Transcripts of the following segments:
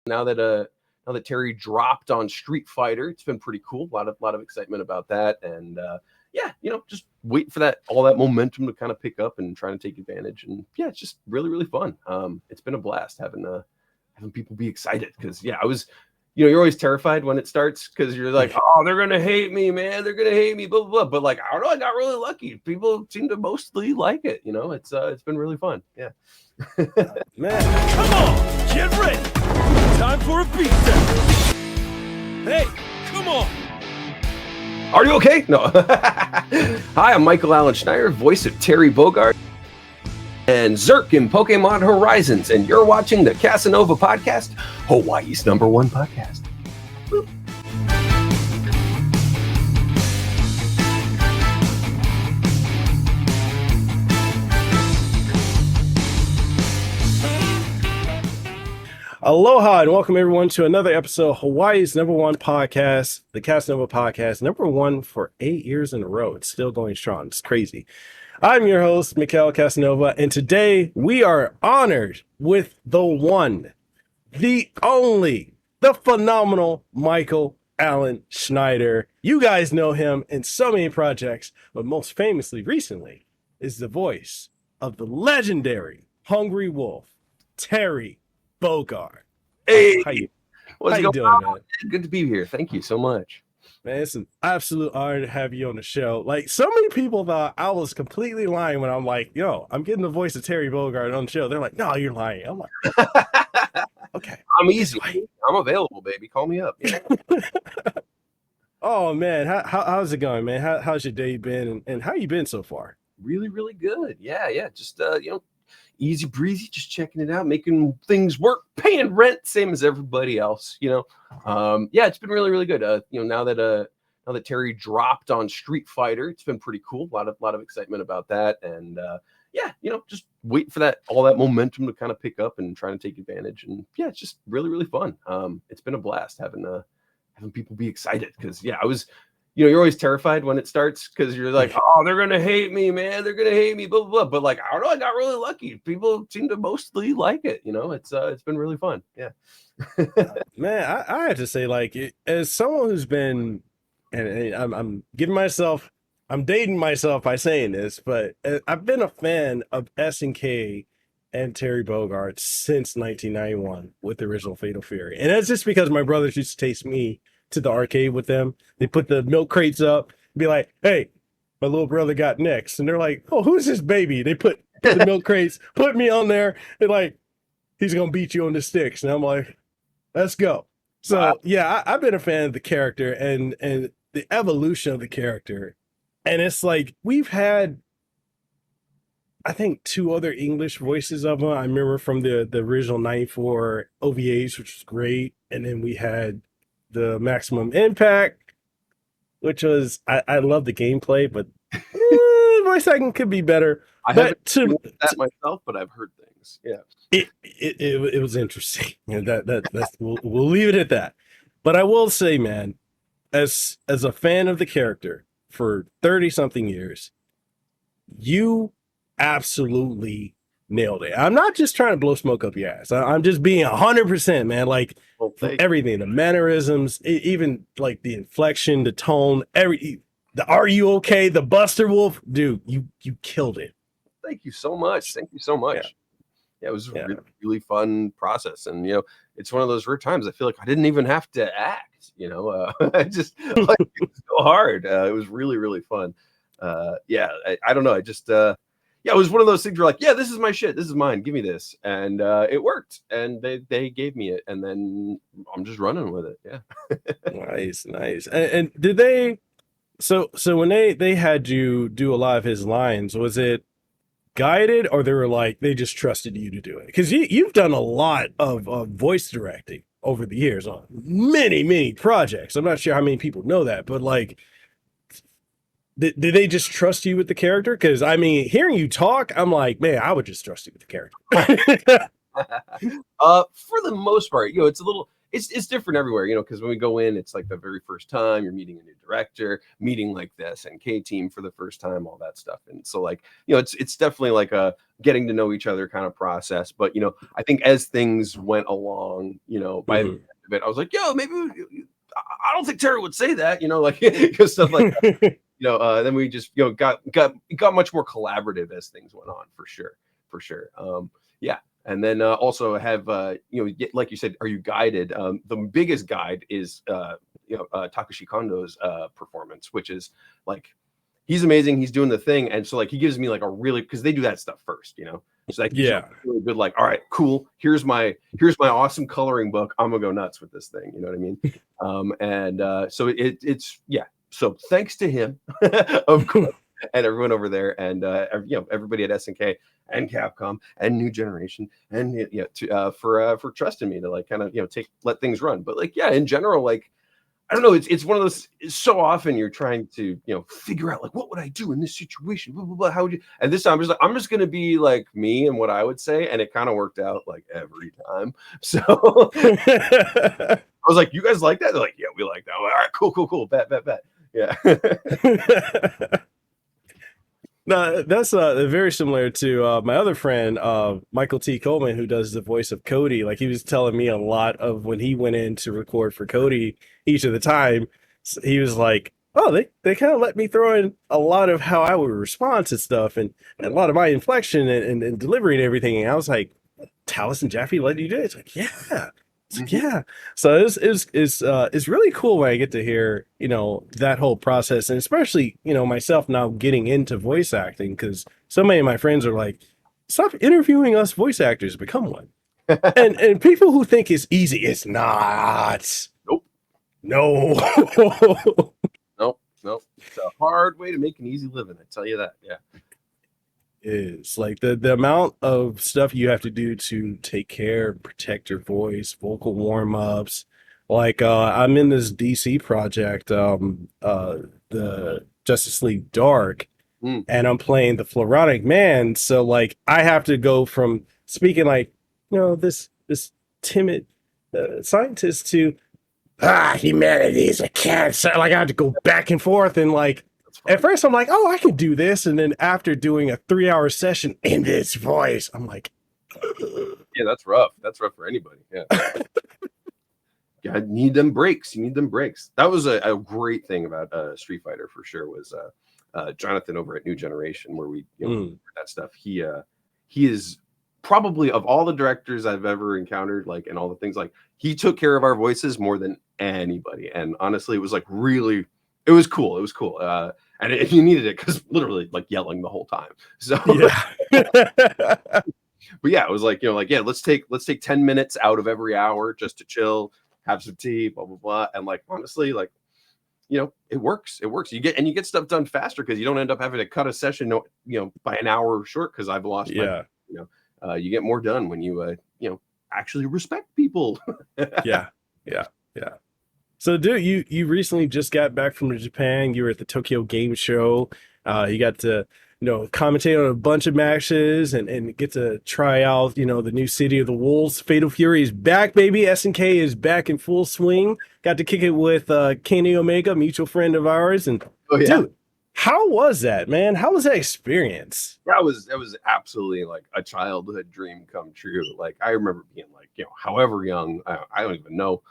Now that Terry dropped on Street Fighter, it's been pretty cool. A lot of excitement about that, and yeah, just wait for all that momentum to kind of pick up and trying to take advantage. And yeah, it's just really fun. It's been a blast having people be excited because yeah, I was. You're always terrified when it starts because you're like, oh, they're gonna hate me, man. They're gonna hate me, blah blah blah. But like, I don't know, I got really lucky. People seem to mostly like it. It's been really fun. Yeah. Man, come on, get ready. Time for a beatdown. Hey, come on. Are you okay? No. Hi, I'm Michael Allen Schneider, voice of Terry Bogard and Zirc in Pokemon Horizons, and you're watching the Kasanova podcast, Hawaii's #1 podcast. Woo. Aloha and welcome everyone to another episode of Hawaii's #1 podcast, the Kasanova podcast, #1 for 8 years in a row. It's still going strong. It's crazy. I'm your host, Mekel Kasanova, and today we are honored with the one, the only, the phenomenal Michael Allen Schneider. You guys know him in so many projects, but most famously recently is the voice of the legendary Hungry Wolf, Terry Bogard. Hey, how you doing, man? Good to be here. Thank you so much. Man, it's an absolute honor to have you on the show. Like, so many people thought I was completely lying when I'm like, yo, I'm getting the voice of Terry Bogard on the show. They're like, no, you're lying. I'm like, okay. I'm easy. I'm available, baby. Call me up. Yeah. Oh, man. How's it going, man? How's your day been? And how you been so far? Really good. Yeah. Just, easy breezy, just checking it out, making things work, paying rent, same as everybody else, yeah, it's been really good. Now that Terry dropped on Street Fighter, it's been pretty cool. A lot of excitement about that, and yeah, just wait for all that momentum to kind of pick up and trying to take advantage. And yeah, it's just really fun. It's been a blast having people be excited because yeah, I was. You're always terrified when it starts because you're like, oh, they're going to hate me, man. They're going to hate me, blah, blah, blah. But like, I don't know, I got really lucky. People seem to mostly like it. It's been really fun. Yeah. Man, I have to say, like, as someone who's been, and I'm dating myself by saying this, but I've been a fan of SNK and Terry Bogard since 1991 with the original Fatal Fury. And that's just because my brothers used to take me to the arcade with them. They put the milk crates up and be like, hey, my little brother got next. And they're like, oh, who's this baby? They put the milk crates, put me on there. They're like, he's going to beat you on the sticks. And I'm like, let's go. So wow. Yeah, I've been a fan of the character and the evolution of the character. And it's like, we've had, I think, 2 other English voices of him. I remember from the original 94 OVAs, which was great. And then we had the Maximum Impact, which was I love the gameplay, but voice acting could be better. I haven't heard that myself, but I've heard things. Yeah, it was interesting. That's we'll leave it at that. But I will say, man, as a fan of the character for 30-something years, you absolutely nailed it. I'm not just trying to blow smoke up your ass. I'm just being 100%, man. Like everything, the mannerisms, even like the inflection, the tone, the "Are you okay?" the Buster Wolf, dude, you killed it. Thank you so much. Yeah, it was a really fun process, and it's one of those rare times I feel like I didn't even have to act. I just like it was so hard. It was really fun. Yeah, I don't know. I just. Yeah, it was one of those things where like, yeah, this is my shit. This is mine. Give me this. And it worked. And they gave me it. And then I'm just running with it. Yeah. Nice. And did they, so when they had you do a lot of his lines, was it guided or they were like, they just trusted you to do it? Because you've done a lot of voice directing over the years on many projects. I'm not sure how many people know that, but like, did they just trust you with the character? Because I mean, hearing you talk, I'm like, man, I would just trust you with the character. For the most part, it's a little, it's different everywhere, because when we go in, it's like the very first time you're meeting a new director, meeting like the SNK team for the first time, all that stuff. And so like, it's definitely like a getting to know each other kind of process. But, I think as things went along, by the end of it, I was like, yo, maybe I don't think Terry would say that, like stuff like that. Then we just, got much more collaborative as things went on, for sure. Yeah. And then also have, like you said, are you guided? The biggest guide is, Takashi Kondo's performance, which is like, he's amazing. He's doing the thing. And so like, he gives me like because they do that stuff first, So like, really good, like, all right, cool. Here's my awesome coloring book. I'm gonna go nuts with this thing. You know what I mean? So it's, yeah. So thanks to him, of course, and everyone over there, and everybody at SNK and Capcom and New Generation, and for trusting me to like kind of let things run. But like, yeah, in general, like, I don't know, it's one of those, so often you're trying to figure out like, what would I do in this situation, blah, blah, blah, how would you, and this time I'm just gonna be like me and what I would say, and it kind of worked out like every time. So I was like, you guys like that? They're like, yeah, we like that. Like, all right, cool, bet. Yeah. No, that's very similar to my other friend, Michael T. Coleman, who does the voice of Cody. Like, he was telling me a lot of when he went in to record for Cody each of the time, he was like, oh, they kind of let me throw in a lot of how I would respond to stuff and a lot of my inflection and delivery and everything. And I was like, Tallis and Jaffe let you do it? It's like, yeah. It's like, yeah. So it's really cool when I get to hear, that whole process, and especially, myself now getting into voice acting, because so many of my friends are like, stop interviewing us voice actors, become one. and people who think it's easy, it's not. Nope. No. Nope. It's a hard way to make an easy living, I tell you that. Yeah. Is like the amount of stuff you have to do to take care and protect your voice, vocal warm-ups. Like I'm in this DC project, the Justice League Dark, and I'm playing the Floronic Man, so like I have to go from speaking like this timid scientist to humanity is a cancer. Like I have to go back and forth, and like at first I'm like, oh, I can do this. And then after doing a 3-hour session in this voice, I'm like, yeah, that's rough. That's rough for anybody. Yeah. You need them breaks. That was a great thing about Street Fighter, for sure, was Jonathan over at New Generation, where we that stuff. He is probably, of all the directors I've ever encountered, like, and all the things, like, he took care of our voices more than anybody. And honestly, it was like really, it was cool. And if you needed it, because literally like yelling the whole time. So yeah. But yeah, it was like, yeah, let's take 10 minutes out of every hour just to chill, have some tea, blah, blah, blah. And like, honestly, like, it works. You get stuff done faster because you don't end up having to cut a session, by an hour short. Cause I've lost you get more done when you, actually respect people. Yeah. So, dude, you recently just got back from Japan. You were at the Tokyo Game Show. You got to, commentate on a bunch of matches and get to try out, the new City of the Wolves. Fatal Fury is back, baby. SNK is back in full swing. Got to kick it with Kenny Omega, mutual friend of ours. And dude, how was that, man? How was that experience? That was absolutely like a childhood dream come true. Like, I remember being like, however young, I don't even know,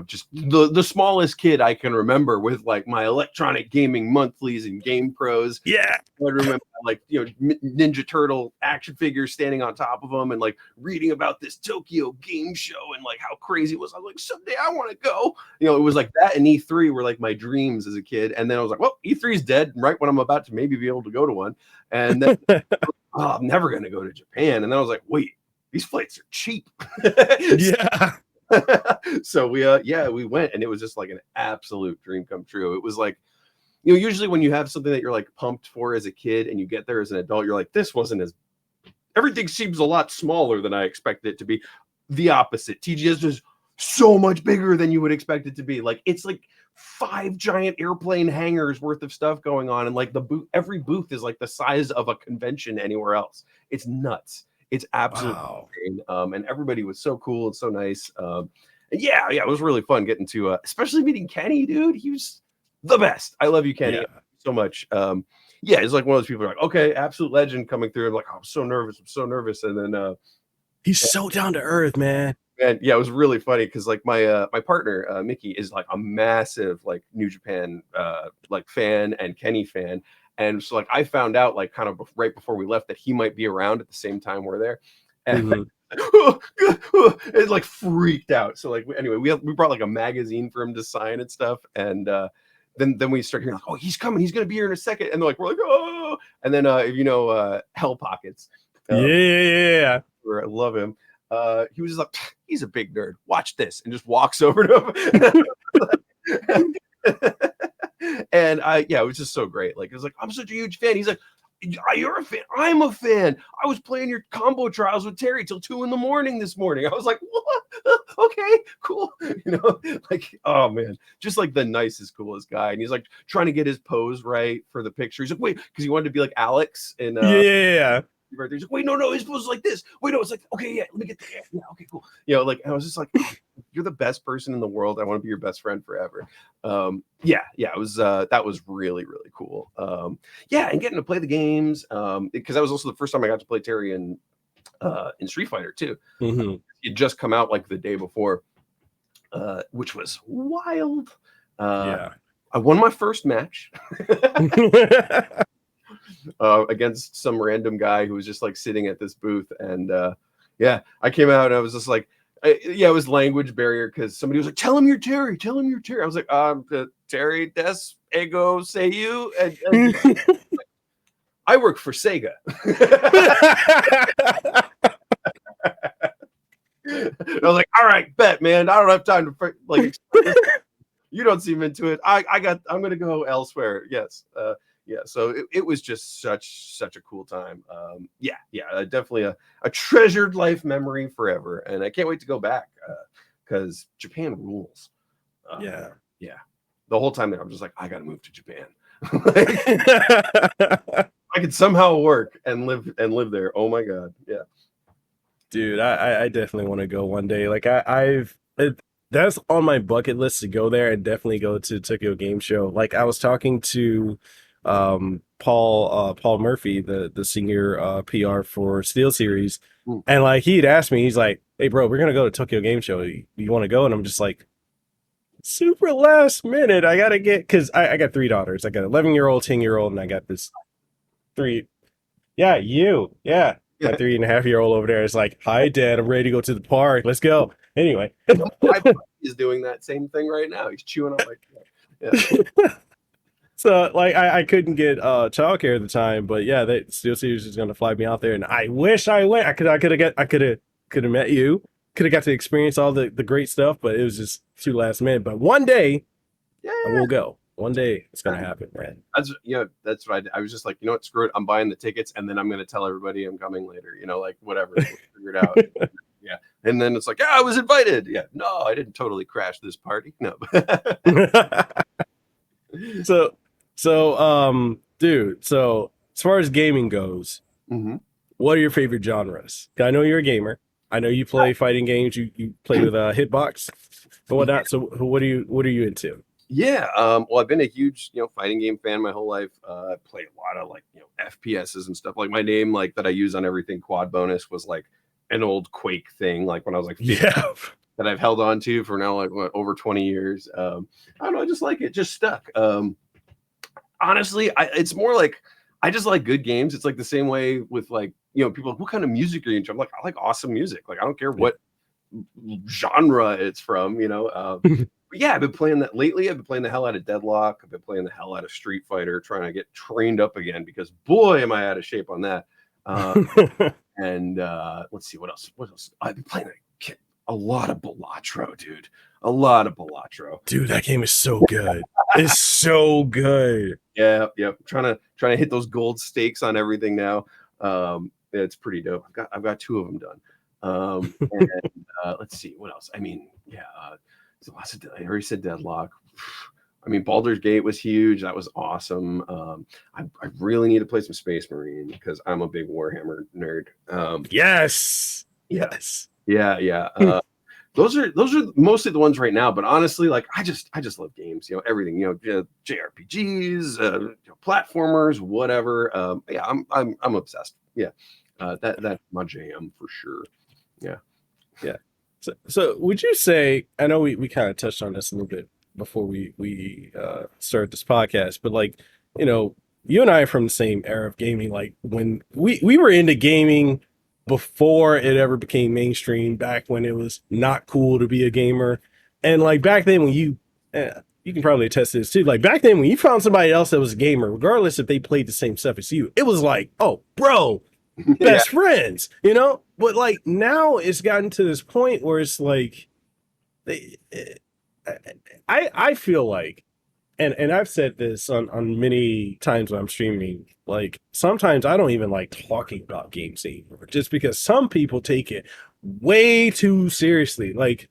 just the smallest kid I can remember with like my electronic gaming monthlies and Game Pros. Yeah. I remember like, Ninja Turtle action figures standing on top of them and like reading about this Tokyo Game Show and like how crazy it was. I was like, someday I want to go. It was like that, and E3 were like my dreams as a kid. And then I was like, well, E3 is dead right when I'm about to maybe be able to go to one. And then I'm never going to go to Japan. And then I was like, wait, these flights are cheap. Yeah. So we went, and it was just like an absolute dream come true. It was like, usually when you have something that you're like pumped for as a kid and you get there as an adult, you're like, this wasn't everything seems a lot smaller than I expected it to be. The opposite. TGS was so much bigger than you would expect it to be. Like, it's like 5 giant airplane hangars worth of stuff going on, and like every booth is like the size of a convention anywhere else. It's nuts. It's absolutely Wow. insane. And everybody was so cool and so nice. And yeah, it was really fun getting to, especially meeting Kenny, dude. He was the best. I love you, Kenny, Yeah. so much. Yeah, it's like one of those people who are like, okay, absolute legend coming through. I'm like, oh, I'm so nervous. I'm so nervous. And then, He's so down to earth, man. and yeah, it was really funny because like my partner Mickey is like a massive like New Japan like fan and Kenny fan, and so like I found out like kind of right before we left that he might be around at the same time we're there, and Mhm. it like freaked out. So like anyway, we brought like a magazine for him to sign and stuff, and then we start hearing like, oh, he's coming, he's gonna be here in a second, and they're like we're like oh, and then you know Hell Pockets, Yeah. I love him. He was just like, he's a big nerd. Watch this, and just walks over to him. And yeah, it was just so great. Like, it was like, I'm such a huge fan. He's like, you're a fan. I'm a fan. I was playing your combo trials with Terry till 2 a.m. this morning. I was like, what? Okay, cool. You know, like, oh man, just like the nicest, coolest guy. And he's like trying to get his pose right for the picture. He's like, wait, because he wanted to be like Alex in Yeah. right there. He's like, wait, no, his pose is like this. Wait, no, it's like, okay, yeah, let me get that. Yeah, okay, cool. You know, like, I was just like, oh, you're the best person in the world. I want to be your best friend forever. Yeah, it was that was really, really cool. Yeah, and getting to play the games, because that was also the first time I got to play Terry in Street Fighter too. Mhm. It just come out like the day before, which was wild. Yeah. I won my first match. Against some random guy who was just like sitting at this booth, and yeah, I came out and I was just like, yeah, it was language barrier because somebody was like, tell him you're Terry, tell him you're Terry. I was like, Terry des ego say you, and I work for Sega. I was like, all right, bet, man, I don't have time to like you don't seem into it. I'm gonna go elsewhere. Yes. Yeah, so it was just such a cool time. Yeah, definitely a treasured life memory forever, and I can't wait to go back because Japan rules. Yeah. Yeah, the whole time there, I'm just like, I gotta move to Japan. Like, I could somehow work and live there. Oh my god, yeah. Dude, I definitely want to go one day. Like that's on my bucket list to go there and definitely go to Tokyo Game Show. Like I was talking to Paul Murphy, the senior PR for Steel Series, Mm. and like he'd asked me, he's like, "Hey bro, we're gonna go to Tokyo Game Show. You want to go?" And I'm just like, super last minute. I gotta get because I got 3 daughters. I got an 11-year-old, 10-year-old, and I got this 3. Yeah, yeah. My 3.5-year-old over there is like, "Hi, Dad. I'm ready to go to the park. Let's go." Anyway, My buddy is doing that same thing right now. He's chewing on my. Yeah. so like I couldn't get childcare at the time, but yeah, they Steel Series is gonna fly me out there, and I wish I went. I could have met you. Could have got to experience all the great stuff, but it was just too last minute. But one day I will go. One day it's gonna happen, man. That's what I was just like, you know what, screw it. I'm buying the tickets, and then I'm gonna tell everybody I'm coming later. You know, like whatever, we'll figure it out. Yeah, and then it's like, yeah, I was invited. Yeah, no, I didn't totally crash this party. No. Dude, so as far as gaming goes, Mhm. what are your favorite genres? I know you're a gamer. I know you play fighting games. You play with Hitbox and whatnot. So what are you into? Yeah, well, I've been a huge, fighting game fan my whole life. I played a lot of like, FPSs and stuff. Like my name, like that I use on everything quad bonus was like an old Quake thing, like when I was like 15, Yeah. that I've held on to for now like over 20 years. I don't know, I just like it, just stuck. Honestly, it's more like I just like good games. It's like the same way with like, people, what kind of music are you into? I'm like, I like awesome music. Like I don't care what genre it's from, But yeah, I've been playing that lately. I've been playing the hell out of Deadlock. I've been playing the hell out of Street Fighter, trying to get trained up again because boy, am I out of shape on that. And let's see what else. I've been playing a lot of Balatro, dude. A lot of Balatro. Dude, that game is so good. It's so good. Yeah. Trying to hit those gold stakes on everything now. It's pretty dope. I've got 2 of them done. And let's see what else. I mean, yeah. I already said Deadlock. I mean, Baldur's Gate was huge. That was awesome. I really need to play some Space Marine because I'm a big Warhammer nerd. Yes. Yeah, Yes. yeah. Those are mostly the ones right now. But honestly, like I just love games. You know, everything. You know, JRPGs, platformers, whatever. Yeah, I'm obsessed. Yeah, that's my jam for sure. Yeah. Yeah. So would you say, I know we kind of touched on this a little bit before we started this podcast, but like, you know, you and I are from the same era of gaming. Like when we were into gaming before it ever became mainstream, back when it was not cool to be a gamer. And like back then when you can probably attest to this too. Like back then when you found somebody else that was a gamer, regardless if they played the same stuff as you, it was like, oh, bro, best friends, you know? But like now it's gotten to this point where it's like I feel like, and I've said this on many times when I'm streaming, like sometimes I don't even like talking about games anymore, just because some people take it way too seriously. Like,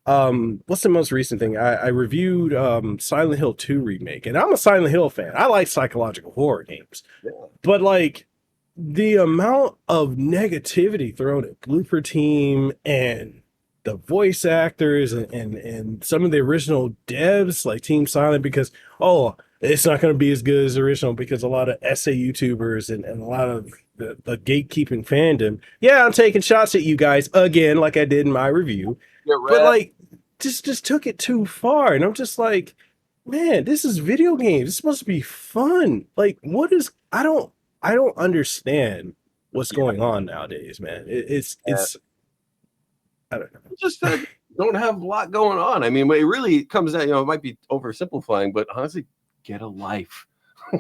what's the most recent thing? I reviewed Silent Hill 2 remake, and I'm a Silent Hill fan. I like psychological horror games, but like the amount of negativity thrown at Blooper Team and the voice actors and some of the original devs like Team Silent, because it's not going to be as good as the original, because a lot of essay YouTubers and a lot of the gatekeeping fandom, I'm taking shots at you guys again like I did in my review, but like just took it too far. And I'm just like, man, this is video games, it's supposed to be fun. Like what is, I don't understand what's going on nowadays, man. It's I don't know. Just don't have a lot going on. I mean, it really comes down, it might be oversimplifying, but honestly, get a life.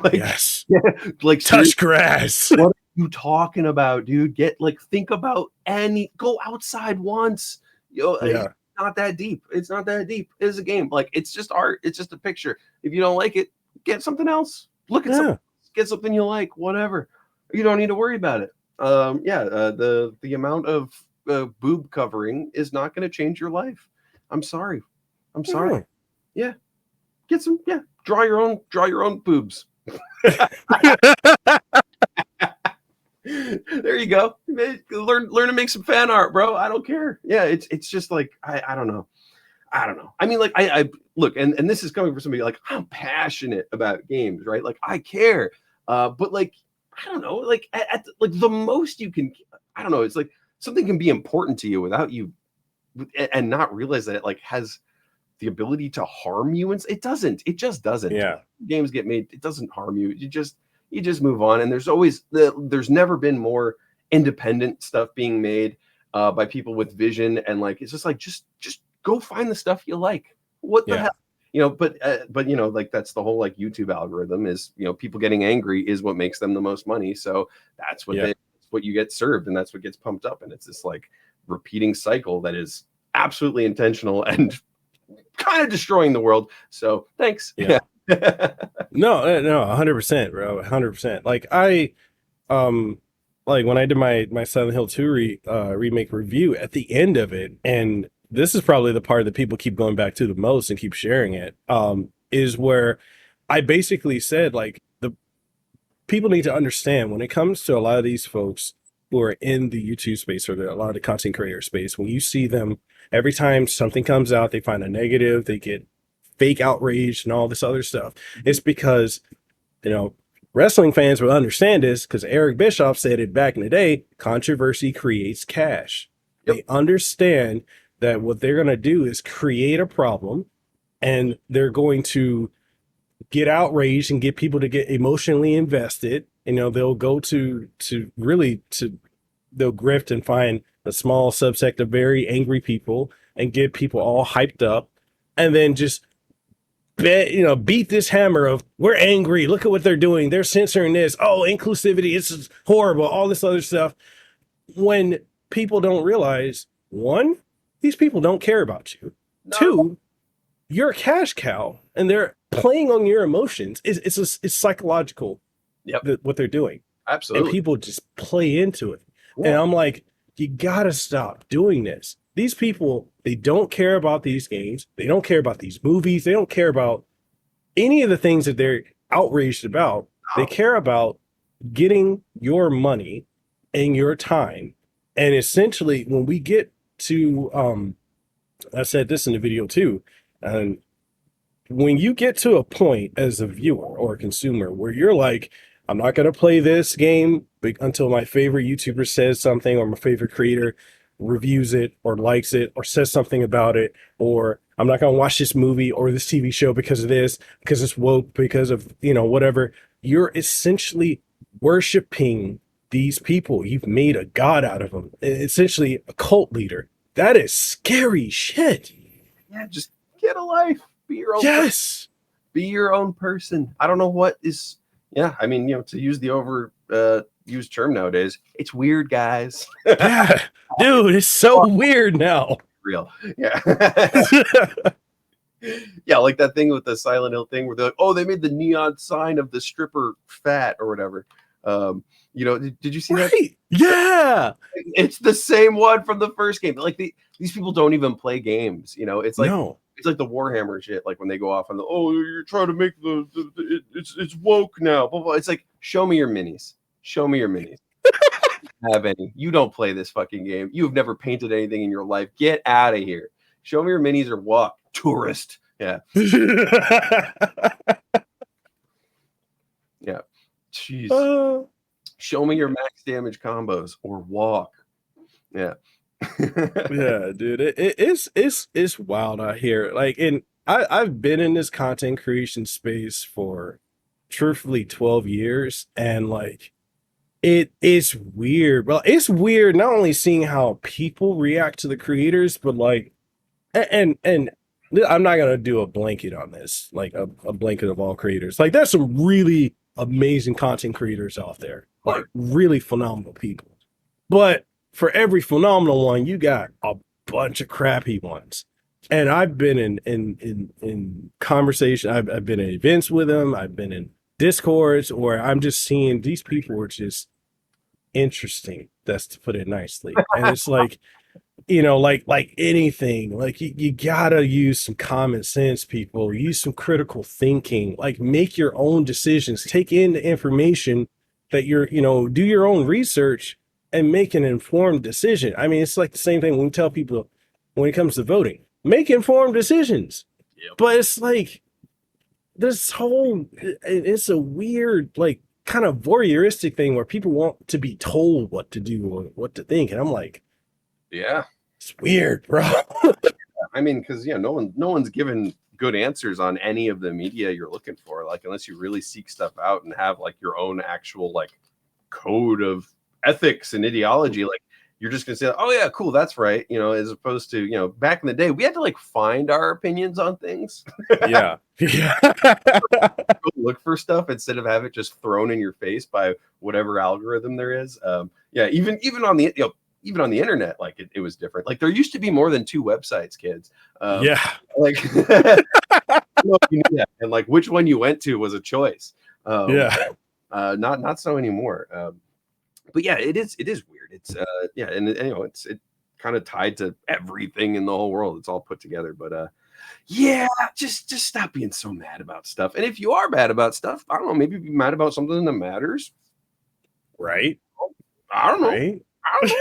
Like, yes. Like touch grass. What are you talking about, dude? Think about go outside once. It's not that deep. It's not that deep. It's a game. Like it's just art. It's just a picture. If you don't like it, get something else. Look at something. Get something you like. Whatever. You don't need to worry about it. The amount of boob covering is not going to change your life. I'm sorry. Yeah. Get some. Yeah. Draw your own boobs. There you go. Learn to make some fan art, bro. I don't care. Yeah. It's just like, I don't know. I mean, like I look, and this is coming from somebody like, I'm passionate about games, right? Like I care. But like, I don't know, like at like the most you can, I don't know. It's like something can be important to you without you and not realize that it like has the ability to harm you. And it doesn't. It just doesn't. Yeah. Games get made. It doesn't harm you. You just move on. And there's never been more independent stuff being made by people with vision. And like it's just like just go find the stuff you like. What the hell? But like that's the whole like YouTube algorithm is, people getting angry is what makes them the most money. So that's what what you get served, and that's what gets pumped up, and it's this like repeating cycle that is absolutely intentional and kind of destroying the world. So thanks. No, 100%, bro, 100%. Like I, like when I did my Silent Hill 2 remake review, at the end of it, and this is probably the part that people keep going back to the most and keep sharing it, is where I basically said, like, the people need to understand when it comes to a lot of these folks who are in the YouTube space or a lot of the content creator space, when you see them, every time something comes out, they find a negative, they get fake outraged and all this other stuff. It's because, wrestling fans will understand this, because Eric Bischoff said it back in the day, controversy creates cash. They understand that what they're going to do is create a problem, and they're going to get outraged and get people to get emotionally invested. They'll go they'll grift and find a small subsect of very angry people and get people all hyped up, and then just beat this hammer of, we're angry, look at what they're doing, they're censoring this, inclusivity, it's horrible, all this other stuff, when people don't realize, one, these people don't care about you. No. Two, you're a cash cow, and they're playing on your emotions. It's psychological. What they're doing. Absolutely. And people just play into it. Yeah. And I'm like, you gotta stop doing this. These people, they don't care about these games. They don't care about these movies. They don't care about any of the things that they're outraged about. They care about getting your money and your time. And essentially, when we get to, I said this in the video too, and when you get to a point as a viewer or a consumer where you're like, I'm not going to play this game until my favorite YouTuber says something, or my favorite creator reviews it or likes it or says something about it, or I'm not going to watch this movie or this TV show because of this, because it's woke, because of, whatever. You're essentially worshiping these people. You've made a god out of them, essentially a cult leader. That is scary shit. Yeah, just get a life. Be your own Yes. person. Be your own person. I don't know what is. Yeah, I mean, to use the used term nowadays, it's weird, guys. Yeah, dude, it's so weird now. Real. Yeah. Yeah, like that thing with the Silent Hill thing where they're like, oh, they made the neon sign of the stripper fat or whatever. Did you see that? Yeah. It's the same one from the first game. Like these people don't even play games. It's like it's like the Warhammer shit. Like when they go off on you're trying to make it's woke now. Blah, blah. It's like, show me your minis. Show me your minis. Have any? You don't play this fucking game. You have never painted anything in your life. Get out of here. Show me your minis or walk, tourist. Yeah. Yeah. Jeez. Show me your max damage combos or walk. Yeah. Yeah, dude. It's wild out here. Like, and I've been in this content creation space for truthfully 12 years, and like it's weird. Well, it's weird not only seeing how people react to the creators, but like and I'm not gonna do a blanket on this, like a blanket of all creators. Like, there's some really amazing content creators out there, like really phenomenal people. But for every phenomenal one, you got a bunch of crappy ones. And I've been in conversation. I've been at events with them. I've been in Discords where I'm just seeing these people are just interesting. That's to put it nicely. And it's like, like anything, like you gotta use some common sense, people. Use some critical thinking. Like, make your own decisions. Take in the information that do your own research and make an informed decision. I mean, it's like the same thing when we tell people when it comes to voting, make informed decisions. Yep. But it's like it's a weird, like, kind of voyeuristic thing where people want to be told what to do or what to think. And I'm like, yeah, it's weird, bro. I mean, because no one's given good answers on any of the media you're looking for, like, unless you really seek stuff out and have like your own actual like code of ethics and ideology. Like, you're just gonna say, oh yeah, cool, that's right, as opposed to back in the day we had to like find our opinions on things. Yeah. Look for stuff instead of have it just thrown in your face by whatever algorithm there is. Even on the even on the internet, like it was different. Like, there used to be more than 2 websites, kids. Like and like which one you went to was a choice. Not so anymore. But yeah, it is weird. It's and it's kind of tied to everything in the whole world. It's all put together. But just stop being so mad about stuff. And if you are mad about stuff, I don't know, maybe be mad about something that matters. Right? I don't know. Right? I don't know.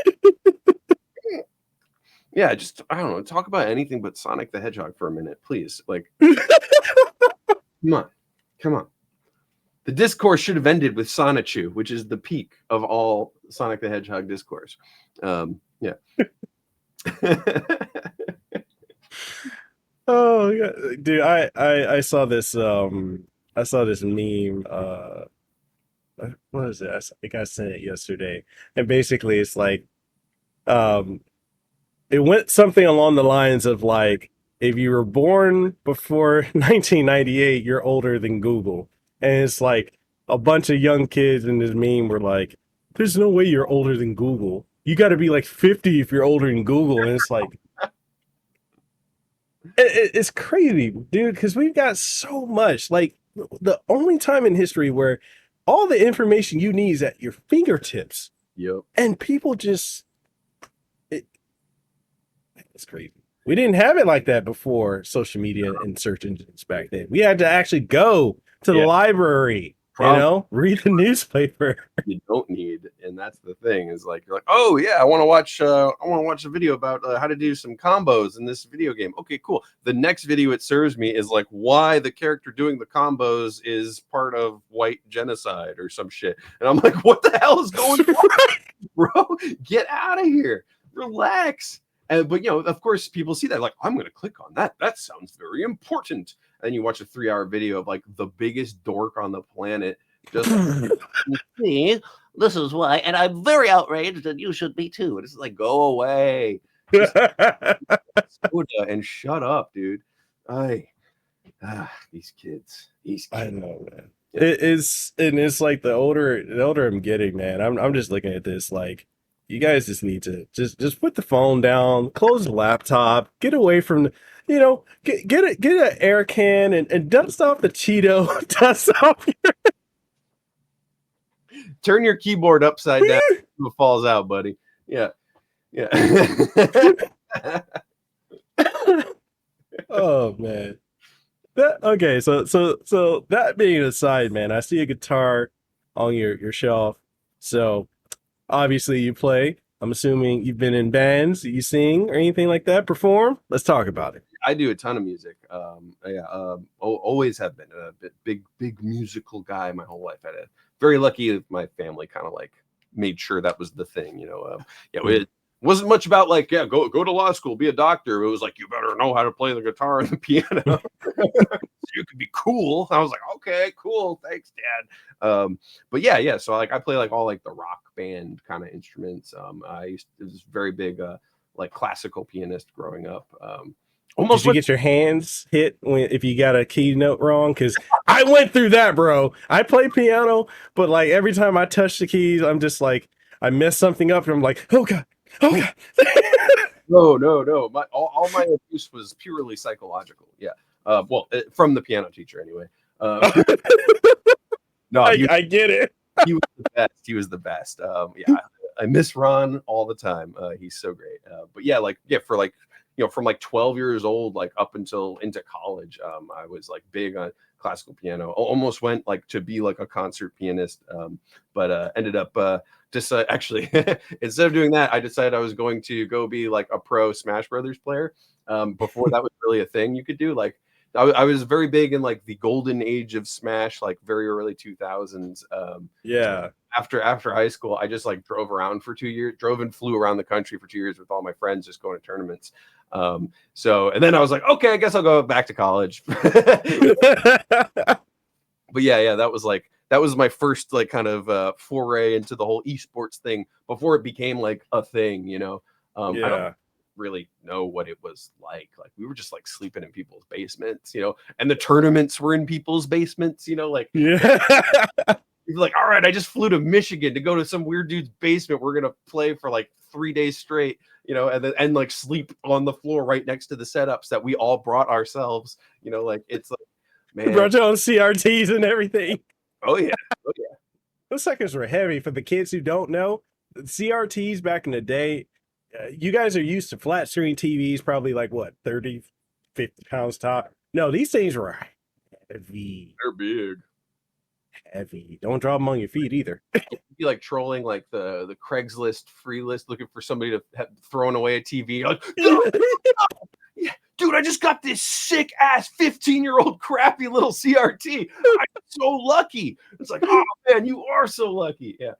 Yeah, just, I don't know, talk about anything but Sonic the Hedgehog for a minute, please. Like, come on. The discourse should have ended with Sonichu, which is the peak of all Sonic the Hedgehog discourse. Yeah. Oh yeah, dude, I saw this meme. What is it? I think I sent it yesterday, and basically it's like, it went something along the lines of like, if you were born before 1998, you're older than Google. And it's like a bunch of young kids in this meme were like, there's no way you're older than Google. You got to be like 50 if you're older than Google. And it's like, it's crazy, dude, because we've got so much. Like, the only time in history where all the information you need is at your fingertips. Yep. And people just, it's crazy. we didn't have it like that before social media and search engines back then. We had to actually go to the library, read the newspaper. You don't need, and that's the thing, is like, you're like, oh yeah, I want to watch a video about how to do some combos in this video game. Okay, cool. The next video it serves me is like why the character doing the combos is part of white genocide or some shit, and I'm like, what the hell is going on, bro? Get out of here, relax. But of course, people see that like, I'm going to click on that. That sounds very important. And you watch a 3-hour video of like the biggest dork on the planet. Just see, this is why, and I'm very outraged, and you should be too. And it's like, go away, and shut up, dude. These kids. I know, man. It's like the older I'm getting, man. I'm just looking at this like, you guys just need to just put the phone down, close the laptop, get away from get an air can and dust off the Cheeto, dust off turn your keyboard upside down so it falls out, buddy. Yeah. Oh man. Okay, so that being aside, man, I see a guitar on your shelf. So obviously you play. I'm assuming you've been in bands, you sing or anything like that, perform. Let's talk about it. I do a ton of music. Always have been a big musical guy my whole life. I had a very lucky, my family kind of like made sure that was the thing, it wasn't much about like, go to law school, be a doctor. It was like, you better know how to play the guitar and the piano. So you could be cool. I was like, okay, cool, thanks, Dad. But yeah, so like I play like all like the rock band kind of instruments. I was very big like classical pianist growing up. Did you get your hands hit if you got a key note wrong? Because I went through that, bro. I play piano, but like every time I touch the keys, I'm just like, I mess something up and I'm like, oh God. No. All my abuse was purely psychological. Yeah. From the piano teacher anyway. No, I get it. He was the best. He was the best. I miss Ron all the time. He's so great. But yeah, for like, from like 12 years old, like up until into college, I was like big on classical piano. Almost went like to be like a concert pianist, but ended up just actually instead of doing that, I decided I was going to go be like a pro Smash Brothers player. Before that was really a thing you could do. Like I was very big in like the golden age of Smash, like very early 2000s. Yeah. After high school, I just like drove around for 2 years, drove and flew around the country for 2 years with all my friends, just going to tournaments. And then I was like, okay, I guess I'll go back to college. But yeah, that was my first like kind of foray into the whole esports thing before it became like a thing, I don't really know what it was like. Like we were just like sleeping in people's basements, and the tournaments were in people's basements, like you're like, all right, I just flew to Michigan to go to some weird dude's basement. We're gonna play for like 3 days straight, and like sleep on the floor right next to the setups that we all brought ourselves. Like it's like, man, you brought your own CRTs and everything. Oh yeah. Those suckers were heavy. For the kids who don't know, the CRTs back in the day, you guys are used to flat screen TVs, probably like what, 30, 50 pounds top. No, these things were heavy. They're big. Heavy. Don't drop them on your feet either. Be like trolling like the Craigslist free list, looking for somebody to have thrown away a TV. Like, yeah, dude, I just got this sick ass 15-year-old crappy little CRT. I'm so lucky. It's like, oh man, you are so lucky. Yeah.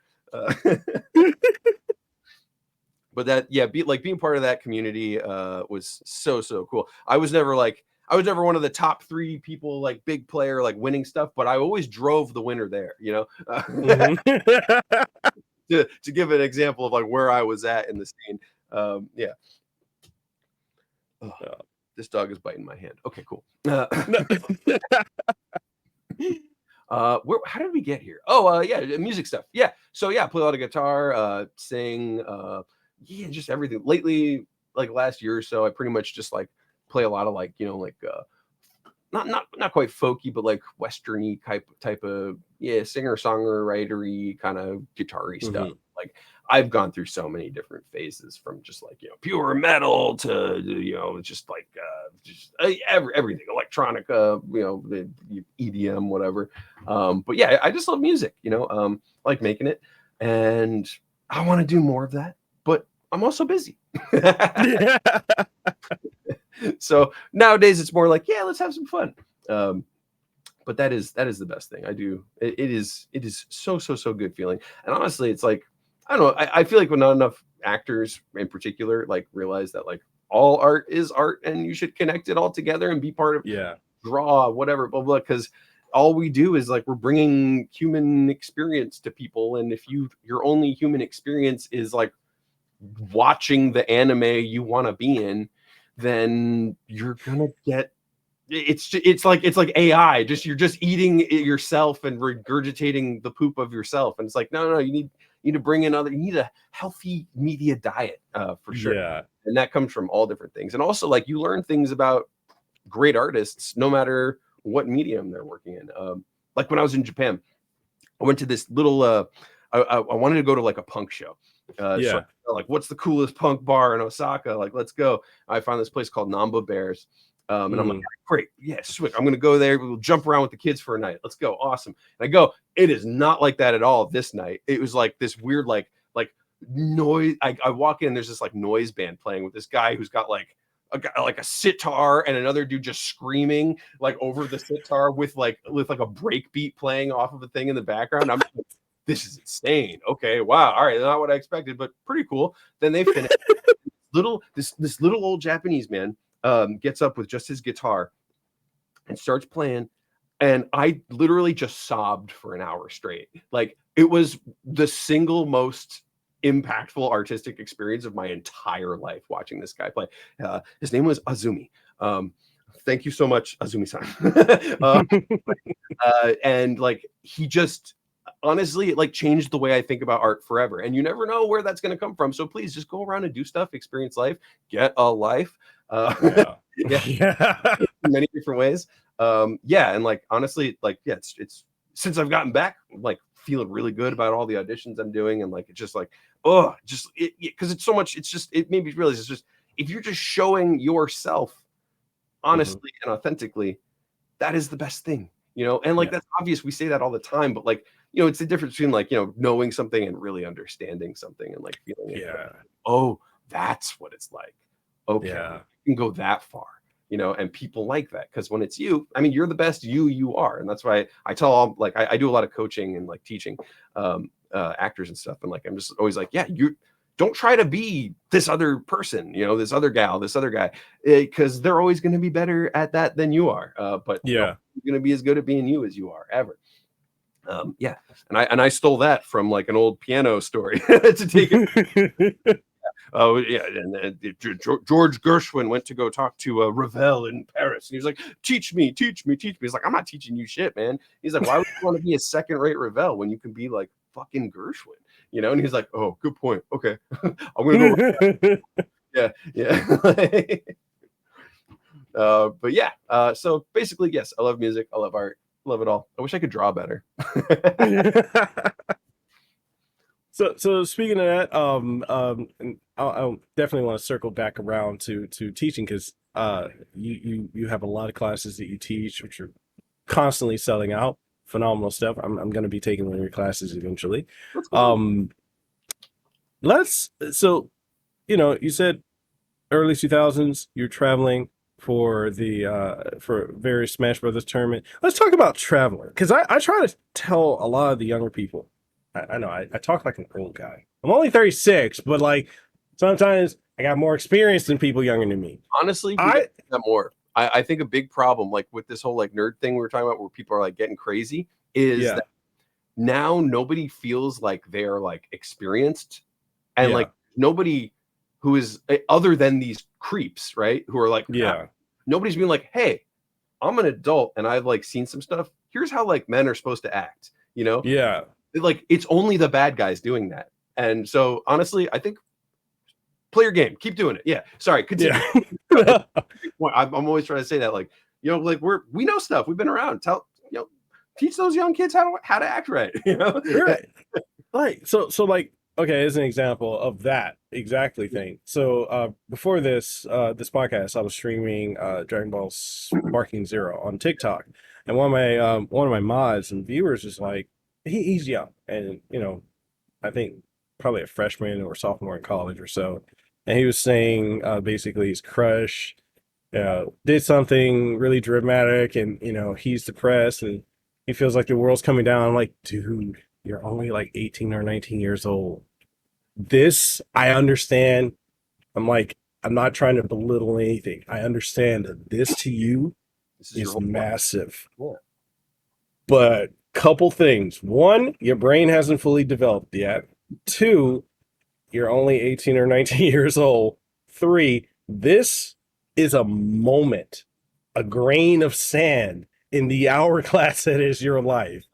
But that, being part of that community was so cool. I was never one of the top 3 people, like big player, like winning stuff, but I always drove the winner there, to give an example of like where I was at in the scene. Yeah. Oh, this dog is biting my hand. Okay, cool. How did we get here? Music stuff. Yeah. So yeah, I play a lot of guitar, sing, just everything. Lately, like last year or so, I pretty much just like play a lot of like not quite folky, but like westerny type of singer songwriter kind of guitar-y stuff. Like I've gone through so many different phases, from just like pure metal to just like everything, electronica, the EDM, whatever. But yeah, I just love music, I like making it, and I want to do more of that, but I'm also busy. So nowadays it's more like, let's have some fun. But that is the best thing I do. It is so good feeling. And honestly, it's like, I don't know, I feel like when not enough actors in particular like realize that like all art is art, and you should connect it all together and be part of draw, whatever, blah blah, because all we do is like we're bringing human experience to people. And if your only human experience is like watching the anime you want to be in, then you're gonna get it's like AI. You're just eating it yourself and regurgitating the poop of yourself. And it's like, no, you need to bring in you need a healthy media diet, for sure. Yeah. And that comes from all different things. And also like you learn things about great artists no matter what medium they're working in. Like when I was in Japan, I went to this little I wanted to go to like a punk show. So like, what's the coolest punk bar in Osaka? Like, let's go. I found this place called Namba Bears. And I'm like, great, sweet. I'm gonna go there. We'll jump around with the kids for a night. Let's go, awesome. And I go. It is not like that at all. This night, it was like this weird like noise. I walk in. There's this like noise band playing with this guy who's got like a sitar, and another dude just screaming like over the sitar with like a break beat playing off of a thing in the background. I'm like, this is insane. Okay, wow, all right, not what I expected, but pretty cool. Then they finish. This little old Japanese man gets up with just his guitar and starts playing, and I literally just sobbed for an hour straight. Like it was the single most impactful artistic experience of my entire life watching this guy play. His name was Azumi. Thank you so much, Azumi-san. And like he just honestly, it like changed the way I think about art forever. And you never know where that's going to come from. So please just go around and do stuff, experience life, get a life. Many different ways. And like honestly, like it's since I've gotten back, like feeling really good about all the auditions I'm doing, and like it's just like because it's so much. It's just, it made me realize it's just, if you're just showing yourself honestly and authentically, that is the best thing, and like that's obvious, we say that all the time, but like it's the difference between like knowing something and really understanding something, and like feeling it. Like, oh, that's what it's like. Okay, you can go that far, and people like that, because when it's you, I mean, you're the best you are. And that's why I tell all, like I do a lot of coaching and like teaching actors and stuff, and like I'm just always like, you don't try to be this other person, this other gal, this other guy, because they're always going to be better at that than you are, but you're going to be as good at being you as you are ever. And I stole that from like an old piano story to take it. And George Gershwin went to go talk to Ravel in Paris, and he was like, teach me. He's like, I'm not teaching you shit, man. He's like, why would you want to be a second-rate Ravel when you can be like fucking Gershwin, and he's like, oh, good point, okay. I'm gonna go. But so basically, yes, I love music, I love art, I love it all. I wish I could draw better. So speaking of that, and I'll definitely want to circle back around to teaching, because you have a lot of classes that you teach, which are constantly selling out. Phenomenal stuff. I'm going to be taking one of your classes eventually. You said early 2000s, you're traveling for the for various Smash Brothers tournament. Let's talk about traveling, because I try to tell a lot of the younger people. I know I talk like an old guy. I'm only 36, but like sometimes I got more experience than people younger than me. Honestly, I got more. I think a big problem, like with this whole like nerd thing we were talking about, where people are like getting crazy, is that now nobody feels like they're like experienced, and like nobody who is other than these creeps, right? Who are like, nobody's being like, hey, I'm an adult and I've like seen some stuff. Here's how like men are supposed to act, Like it's only the bad guys doing that. And so honestly, I think play your game, keep doing it. Yeah. Sorry. Continue. I'm always trying to say that, like, You know, like we know stuff. We've been around. Teach those young kids how to act right. You know, Right. Like like, okay, as an example of that exactly thing. So before this podcast, I was streaming Dragon Ball Sparking Zero on TikTok, and one of my mods and viewers is like, he's young, and I think probably a freshman or sophomore in college or so, and he was saying basically his crush did something really dramatic, and he's depressed and he feels like the world's coming down. I'm like, dude, you're only like 18 or 19 years old. This, I understand. I'm like, I'm not trying to belittle anything. I understand that this to you this is your is whole point. massive. Yeah. But couple things. One, your brain hasn't fully developed yet. Two, you're only 18 or 19 years old. Three, this is a moment, a grain of sand in the hourglass that is your life.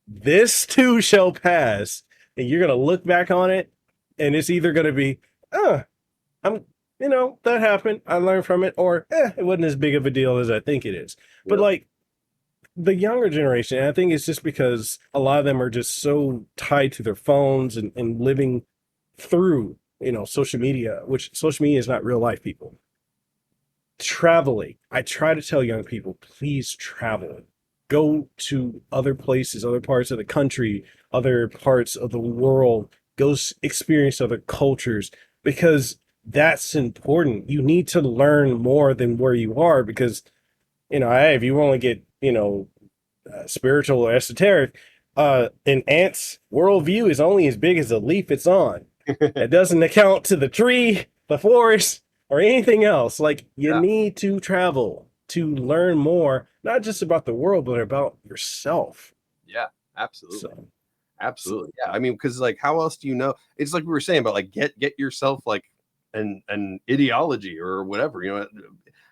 This too shall pass, and you're going to look back on it, and it's either going to be, that happened, I learned from it, or it wasn't as big of a deal as I think it is. Yep. But like the younger generation, I think it's just because a lot of them are just so tied to their phones and living through, social media, which social media is not real life, people. Traveling. I try to tell young people, please travel. Go to other places, other parts of the country, other parts of the world. Go experience other cultures, because that's important. You need to learn more than where you are, because, hey, if you only get, spiritual or esoteric, an ant's worldview is only as big as the leaf it's on. It doesn't account to the tree, the forest, or anything else. Like, you need to travel to learn more, not just about the world, but about yourself. Yeah, absolutely. Absolutely. Yeah. I mean, because like, how else do you know? It's like we were saying about like get yourself like an ideology or whatever,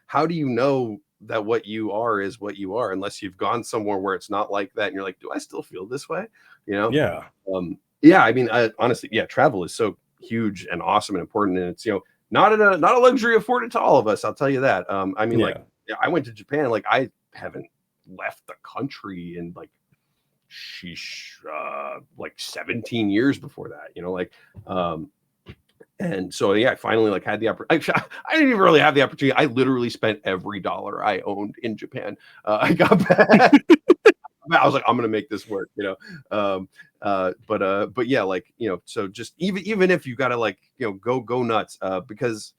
how do you know that what you are is what you are unless you've gone somewhere where it's not like that and you're like, do I still feel this way? Yeah. I mean, honestly, travel is so huge and awesome and important, and it's not a luxury afforded to all of us, I'll tell you that. I mean, like, I went to Japan, like I haven't left the country in like like 17 years before that, and so I finally like had the opportunity. I didn't even really have the opportunity. I literally spent every dollar I owned in Japan. I got back. I was like, I'm gonna make this work, but yeah, like, so just even if you gotta like, go nuts, because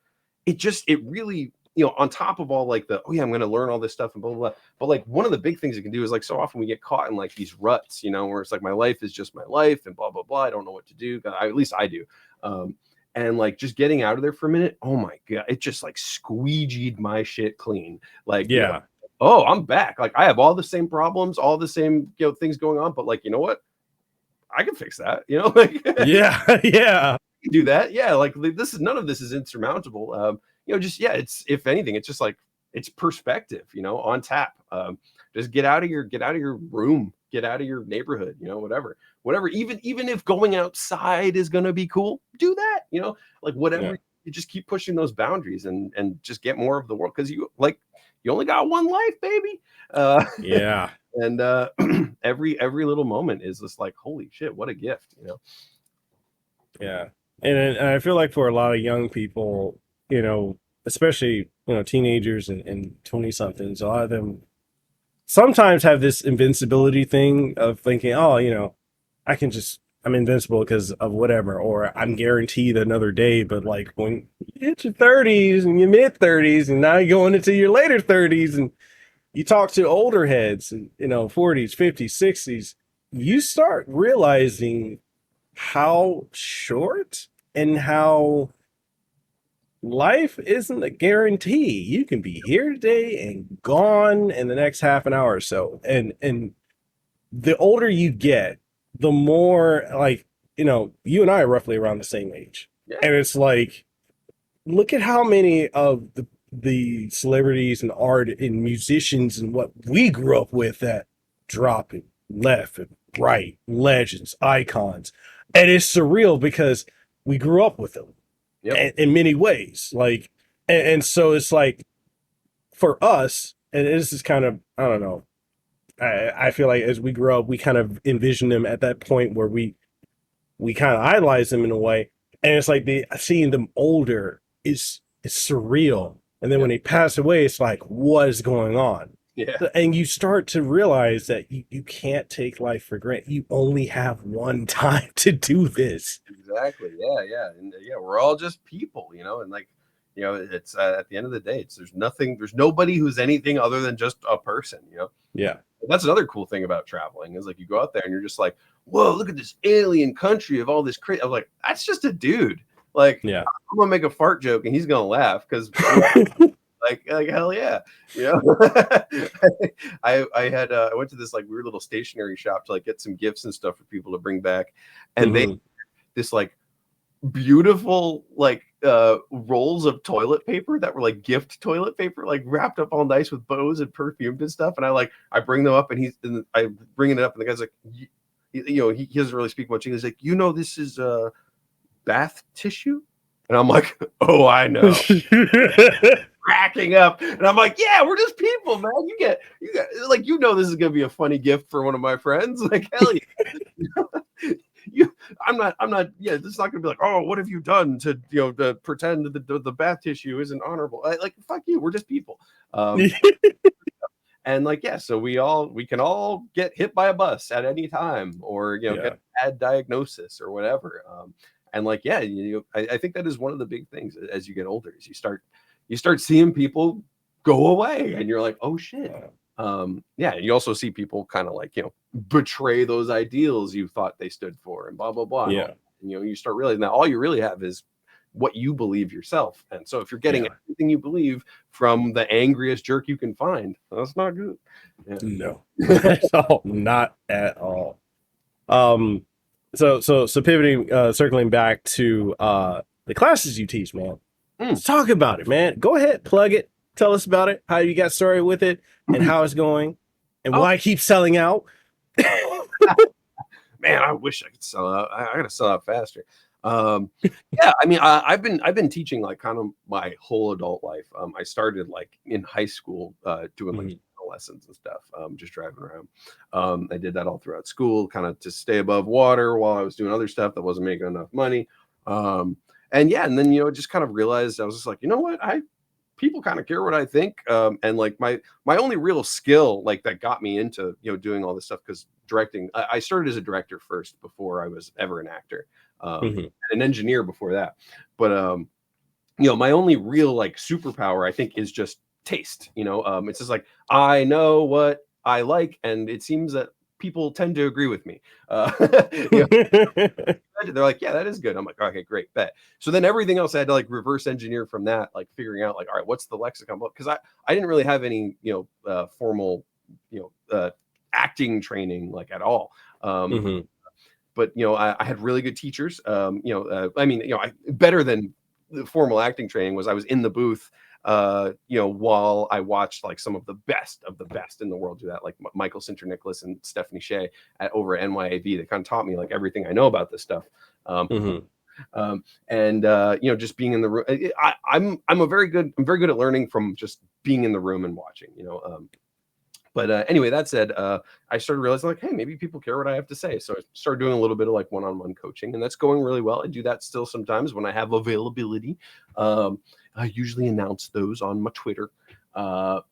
it really, on top of all like I'm gonna learn all this stuff and blah, blah, blah. But like one of the big things it can do is like, so often we get caught in like these ruts, where it's like my life is just my life and blah, blah, blah. I don't know what to do. At least I do. And like just getting out of there for a minute, oh my God, it just like squeegeed my shit clean. Like, oh, I'm back. Like I have all the same problems, all the same, things going on, but like, you know what? I can fix that, like, yeah. Do that. Yeah. Like none of this is insurmountable. It's, if anything, it's just like, it's perspective, on tap. Just get out of your room, get out of your neighborhood, whatever, even if going outside is going to be cool, do that, like whatever, you just keep pushing those boundaries and just get more of the world. Cause you only got one life, baby. And every little moment is just like, holy shit, what a gift, Yeah. And I feel like for a lot of young people, especially, teenagers and 20 somethings, a lot of them sometimes have this invincibility thing of thinking, oh, I'm invincible because of whatever, or I'm guaranteed another day. But like when you hit your 30s and your mid 30s, and now you're going into your later 30s, and you talk to older heads, and 40s, 50s, 60s, you start realizing how short and how life isn't a guarantee. You can be here today and gone in the next half an hour or so. And the older you get, the more like, you and I are roughly around the same age. Yeah. And it's like, look at how many of the celebrities and art and musicians and what we grew up with that drop and left and right, legends, icons. And it's surreal because we grew up with them. Yep. In many ways, like, and so it's like for us, and this is kind of, I don't know. I feel like as we grow up, we kind of envision them at that point where we kind of idolize them in a way, and it's like seeing them older is surreal, and then when they pass away, it's like, what is going on? Yeah. And you start to realize that you can't take life for granted. You only have one time to do this. Exactly. Yeah. And we're all just people, and like, it's at the end of the day, there's nobody who's anything other than just a person, Yeah. That's another cool thing about traveling is like you go out there and you're just like, whoa, look at this alien country of all this crazy. I'm like, that's just a dude. Like, Yeah. I'm gonna make a fart joke and he's gonna laugh because like hell yeah, I went to this like weird little stationery shop to like get some gifts and stuff for people to bring back, and they this like beautiful like rolls of toilet paper that were like gift toilet paper, like wrapped up all nice with bows and perfumed and stuff, and I bring them up and I bringing it up and the guy's like, he doesn't really speak much English. He's like, this is bath tissue, and I'm like, oh, I know. Cracking up, and I'm like, yeah, we're just people, man. You get like, this is gonna be a funny gift for one of my friends. Like, hell yeah. I'm not. Yeah, this is not gonna be like, oh, what have you done to to pretend that the bath tissue isn't honorable? Like, fuck you. We're just people. And like, yeah, so we can all get hit by a bus at any time, or get a bad diagnosis or whatever. And like, yeah, I think that is one of the big things as you get older is you start seeing people go away, and you're like, oh shit. You also see people kind of like, betray those ideals you thought they stood for and blah, blah, blah. Yeah. And, you start realizing that all you really have is what you believe yourself. And so if you're getting everything you believe from the angriest jerk you can find, that's not good. Yeah. No, not at all. So pivoting, circling back to the classes you teach, man. Let's talk about it, man. Go ahead, plug it. Tell us about it, how you got started with it, and how it's going, and why it keeps selling out. Man, I wish I could sell out. I gotta sell out faster. I mean, I've been teaching like kind of my whole adult life. I started like in high school doing like lessons and stuff, just driving around. I did that all throughout school, kind of to stay above water while I was doing other stuff that wasn't making enough money. And then just kind of realized I was just like, you know what, people kind of care what I think. And like my only real skill like that got me into doing all this stuff, because directing, I started as a director first before I was ever an actor, and an engineer before that. But my only real like superpower I think is just taste. It's just like, I know what I like, and it seems that people tend to agree with me. They're like, yeah, that is good. I'm like, okay, great, bet. So then everything else I had to like reverse engineer from that, like figuring out like, all right, what's the lexicon? Because I didn't really have any formal acting training like at all. But I had really good teachers. Better than the formal acting training was I was in the booth while I watched like some of the best in the world do that, like Michael Sinter-Nicholas and Stephanie Shea over at NYAV. They kind of taught me like everything I know about this stuff. Just being in the room, I'm very good at learning from just being in the room and watching, But anyway, that said, I started realizing like, hey, maybe people care what I have to say. So I started doing a little bit of like one-on-one coaching, and that's going really well. I do that still sometimes when I have availability. I usually announce those on my Twitter. But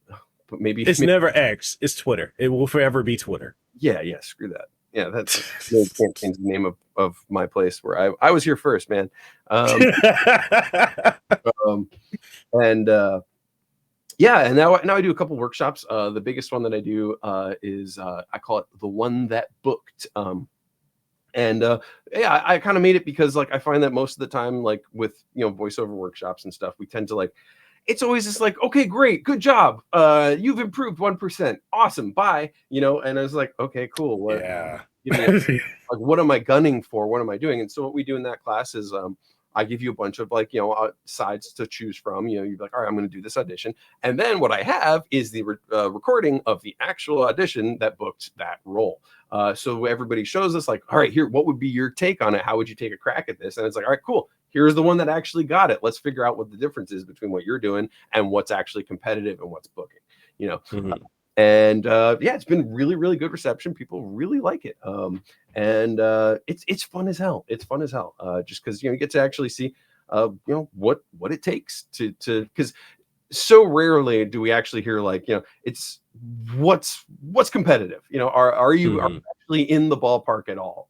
maybe it's never X, it's Twitter. It will forever be Twitter. Yeah, screw that. Yeah, that's can't change the name of my place where I was here first, man. And now I do a couple workshops. The biggest one that I do is I call it the one that booked. I kind of made it because like I find that most of the time, like with voiceover workshops and stuff, we tend to like, it's always just like, okay, great, good job, you've improved 1%, awesome, bye. And I was like, okay, cool. Like, what am I gunning for? What am I doing? And so what we do in that class is I give you a bunch of like, sides to choose from. You're like, all right, I'm going to do this audition. And then what I have is the recording of the actual audition that booked that role. So everybody shows us like, all right, here, what would be your take on it? How would you take a crack at this? And it's like, all right, cool. Here's the one that actually got it. Let's figure out what the difference is between what you're doing and what's actually competitive and what's booking. Mhm. And yeah, it's been really, really good reception. People really like it. And it's fun as hell. It's fun as hell. Just because you get to actually see what it takes to because so rarely do we actually hear like it's what's competitive. Are you Mhm. actually in the ballpark at all?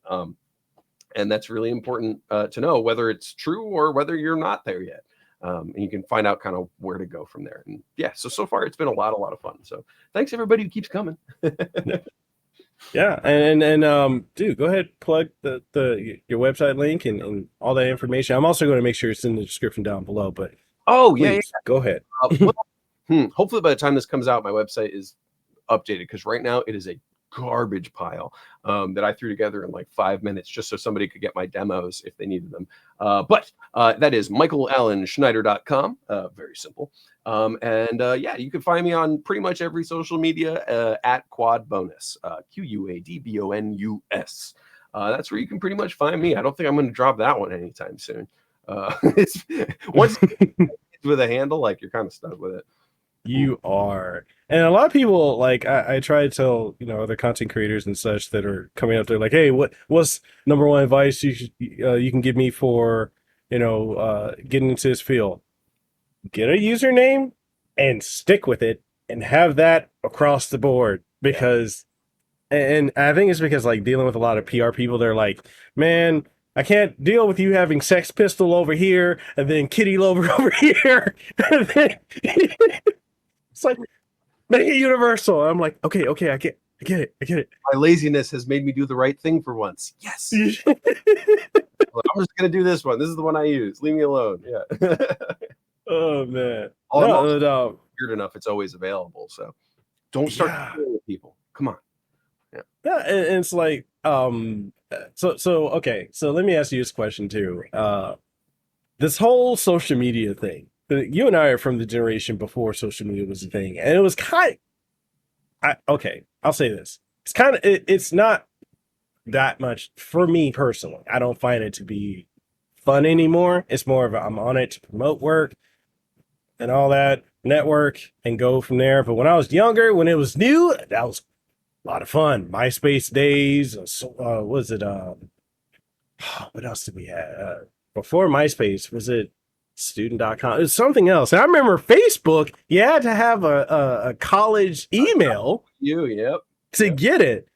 And that's really important to know whether it's true or whether you're not there yet. And you can find out kind of where to go from there. And yeah, so far it's been a lot of fun. So thanks everybody who keeps coming. Yeah, and dude, go ahead, plug your website link and all that information. I'm also going to make sure it's in the description down below, but Oh yeah, please go ahead. well, hopefully by the time this comes out, my website is updated because right now it is a garbage pile that I threw together in like 5 minutes just so somebody could get my demos if they needed them. But that is michaelallenschneider.com. Very simple. And yeah, you can find me on pretty much every social media at Quad Bonus, QUADBONUS. That's where you can pretty much find me. I don't think I'm going to drop that one anytime soon. It's once with a handle, like you're kind of stuck with it. You are. And a lot of people, like, I try to tell, other content creators and such that are coming up there, like, hey, what's number one advice you can give me for, getting into this field? Get a username and stick with it and have that across the board because, and I think it's because, like, dealing with a lot of PR people, they're like, man, I can't deal with you having Sex Pistol over here and then Kitty Lover over here. And then it's like, make it universal. I'm like, okay, I get it. My laziness has made me do the right thing for once. Yes. Well, I'm just gonna do this one. This is the one I use. Leave me alone. Yeah. Oh man. No. Weird enough, it's always available. So don't start with people. Come on. Yeah, and it's like, so okay. So let me ask you this question too. This whole social media thing. You and I are from the generation before social media was a thing, and it was okay, I'll say this. It's not that much for me personally. I don't find it to be fun anymore. It's more of I'm on it to promote work and all that, network and go from there. But when I was younger, when it was new, that was a lot of fun. MySpace days. Was it? What else did we have before MySpace? Was it student.com? It was something else. And I remember Facebook. You had to have a college email. Yep. To get it.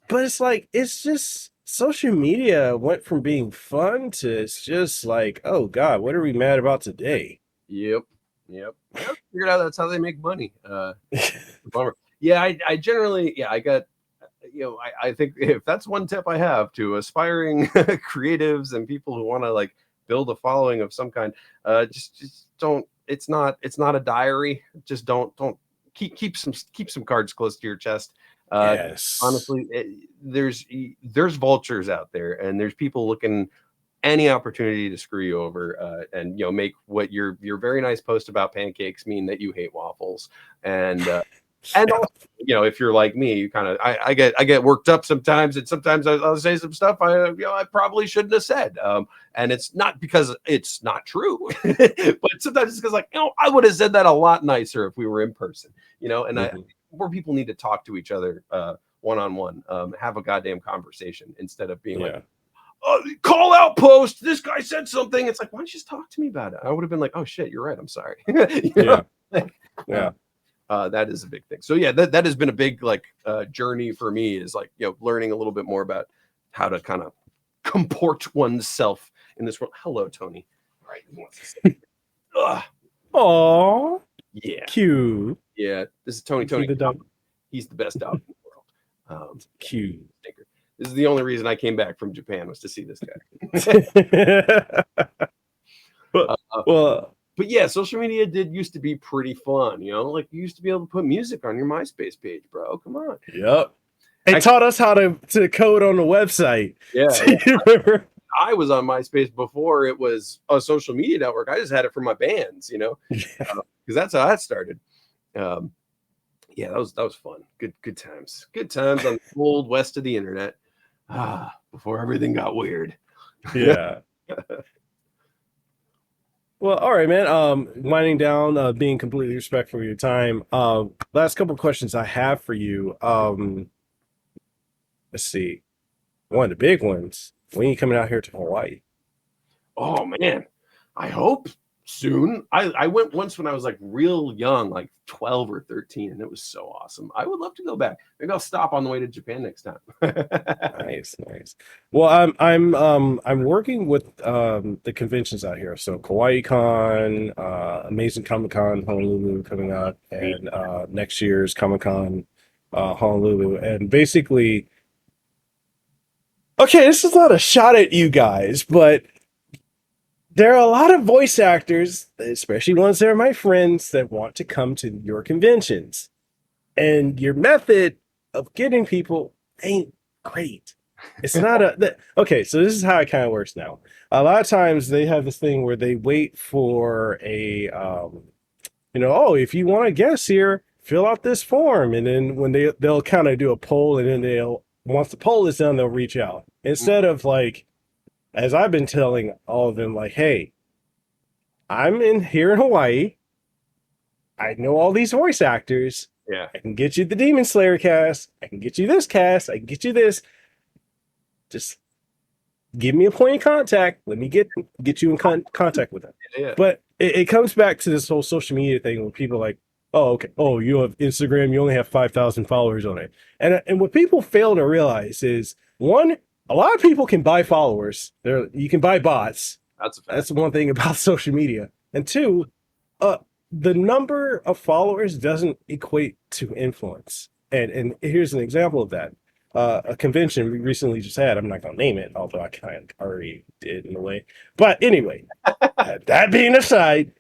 But it's just social media went from being fun to it's just like, oh God, what are we mad about today? Yep. Figured out that's how they make money. Bummer. Yeah, I generally, I got, I think if that's one tip I have to aspiring creatives and people who want to like build a following of some kind, just don't. It's not a diary. Just don't keep some cards close to your chest. Yes. Honestly, there's vultures out there, and there's people looking any opportunity to screw you over, and make what your very nice post about pancakes mean that you hate waffles, and also, if you're like me, you kind of I get worked up sometimes, and sometimes I'll say some stuff I probably shouldn't have said, and it's not because it's not true, but sometimes it's because I would have said that a lot nicer if we were in person, and more people need to talk to each other one-on-one, have a goddamn conversation instead of being like, call out post, this guy said something. It's like, why don't you just talk to me about it? I would have been like, oh shit, you're right, I'm sorry. Yeah. That is a big thing. So yeah, that has been a big journey for me, is learning a little bit more about how to kind of comport oneself in this world. Hello, Tony. All right, he wants to say, Aww. Yeah. Cute. Yeah, this is Tony. The dog. He's the best dog in the world. Cute. This is the only reason I came back from Japan, was to see this guy. But yeah, social media used to be pretty fun, you used to be able to put music on your MySpace page, bro. Come on. Yep. They taught us how to code on the website. Yeah. I was on MySpace before it was a social media network. I just had it for my bands, because that's how that started. Yeah, that was fun. Good times. Good times on the old west of the internet. Before everything got weird. Yeah. Well, all right, man. Winding down, being completely respectful of your time. Last couple of questions I have for you. Let's see. One of the big ones. When are you coming out here to Hawaii? Oh man, I hope soon. I went once when I was like real young, like 12 or 13, and it was so awesome. I would love to go back. Maybe I'll stop on the way to Japan next time. Nice, nice. Well, I'm working with the conventions out here. So Kawaii Con, Amazing Comic Con Honolulu coming up, and next year's Comic Con Honolulu. And basically, okay, this is not a shot at you guys, but there are a lot of voice actors, especially ones that are my friends, that want to come to your conventions. And your method of getting people ain't great. It's not okay, so this is how it kind of works now. A lot of times they have this thing where they wait for a oh, if you want to guess here, fill out this form. And then when they'll kind of do a poll, and then once the poll is done, they'll reach out. Instead of like, as I've been telling all of them, like, hey, I'm here in Hawaii. I know all these voice actors. Yeah. I can get you the Demon Slayer cast. I can get you this cast. I can get you this. Just give me a point of contact. Let me get you in contact with them. Yeah. But it comes back to this whole social media thing where people are like, oh, okay. Oh, you have Instagram. You only have 5,000 followers on it. And what people fail to realize is, one, a lot of people can buy followers. You can buy bots. That's a fact. That's one thing about social media. And two, the number of followers doesn't equate to influence. And here's an example of that. A convention we recently just had. I'm not going to name it, although I kind of already did in a way. But anyway, that being aside,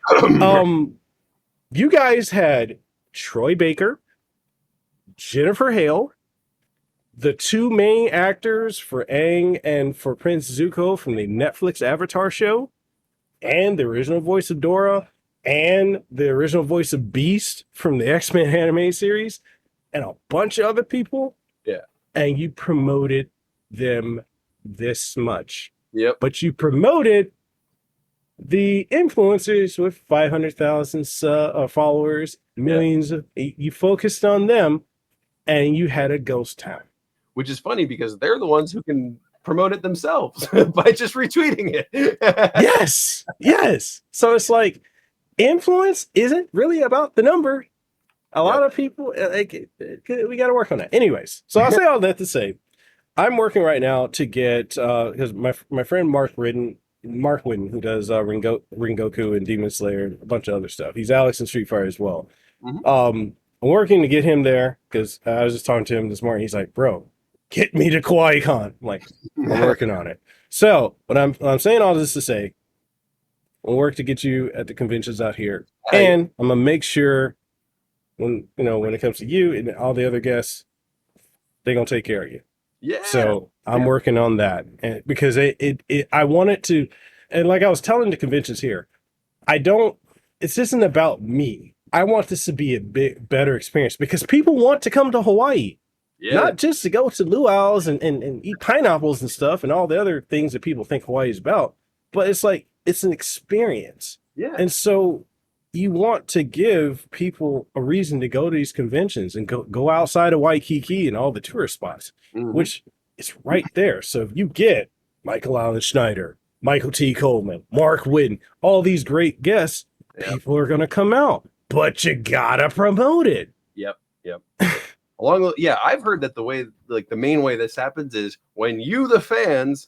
you guys had Troy Baker, Jennifer Hale, the two main actors for Aang and for Prince Zuko from the Netflix Avatar show, and the original voice of Dora, and the original voice of Beast from the X-Men anime series, and a bunch of other people. Yeah. And you promoted them this much. Yep. But you promoted the influencers with 500,000 followers, millions. You focused on them, and you had a ghost town. Which is funny because they're the ones who can promote it themselves by just retweeting it. Yes. So it's like, influence isn't really about the number. A lot of people, we got to work on that. Anyways, so I'll say all that to say, I'm working right now to get, because my friend Mark Whitten, who does Ringoku and Demon Slayer and a bunch of other stuff. He's Alex in Street Fighter as well. Mm-hmm. I'm working to get him there because I was just talking to him this morning. He's like, bro, get me to Kawaii Con. I'm like, I'm working on it. So what I'm saying all this to say, we'll work to get you at the conventions out here. And I'm going to make sure when it comes to you and all the other guests, they're going to take care of you. Yeah. So I'm working on that. And because I want it to, and like I was telling the conventions here, this isn't about me. I want this to be a better experience because people want to come to Hawaii. Yeah. Not just to go to luau's and eat pineapples and stuff and all the other things that people think Hawaii is about, but it's like, it's an experience. Yeah. And so you want to give people a reason to go to these conventions and go outside of Waikiki and all the tourist spots, which is right there. So if you get Michael Allen Schneider, Michael T. Coleman, Mark Whitten, all these great guests, people are going to come out, but you got to promote it. Yep. I've heard that the main way this happens is when you, the fans,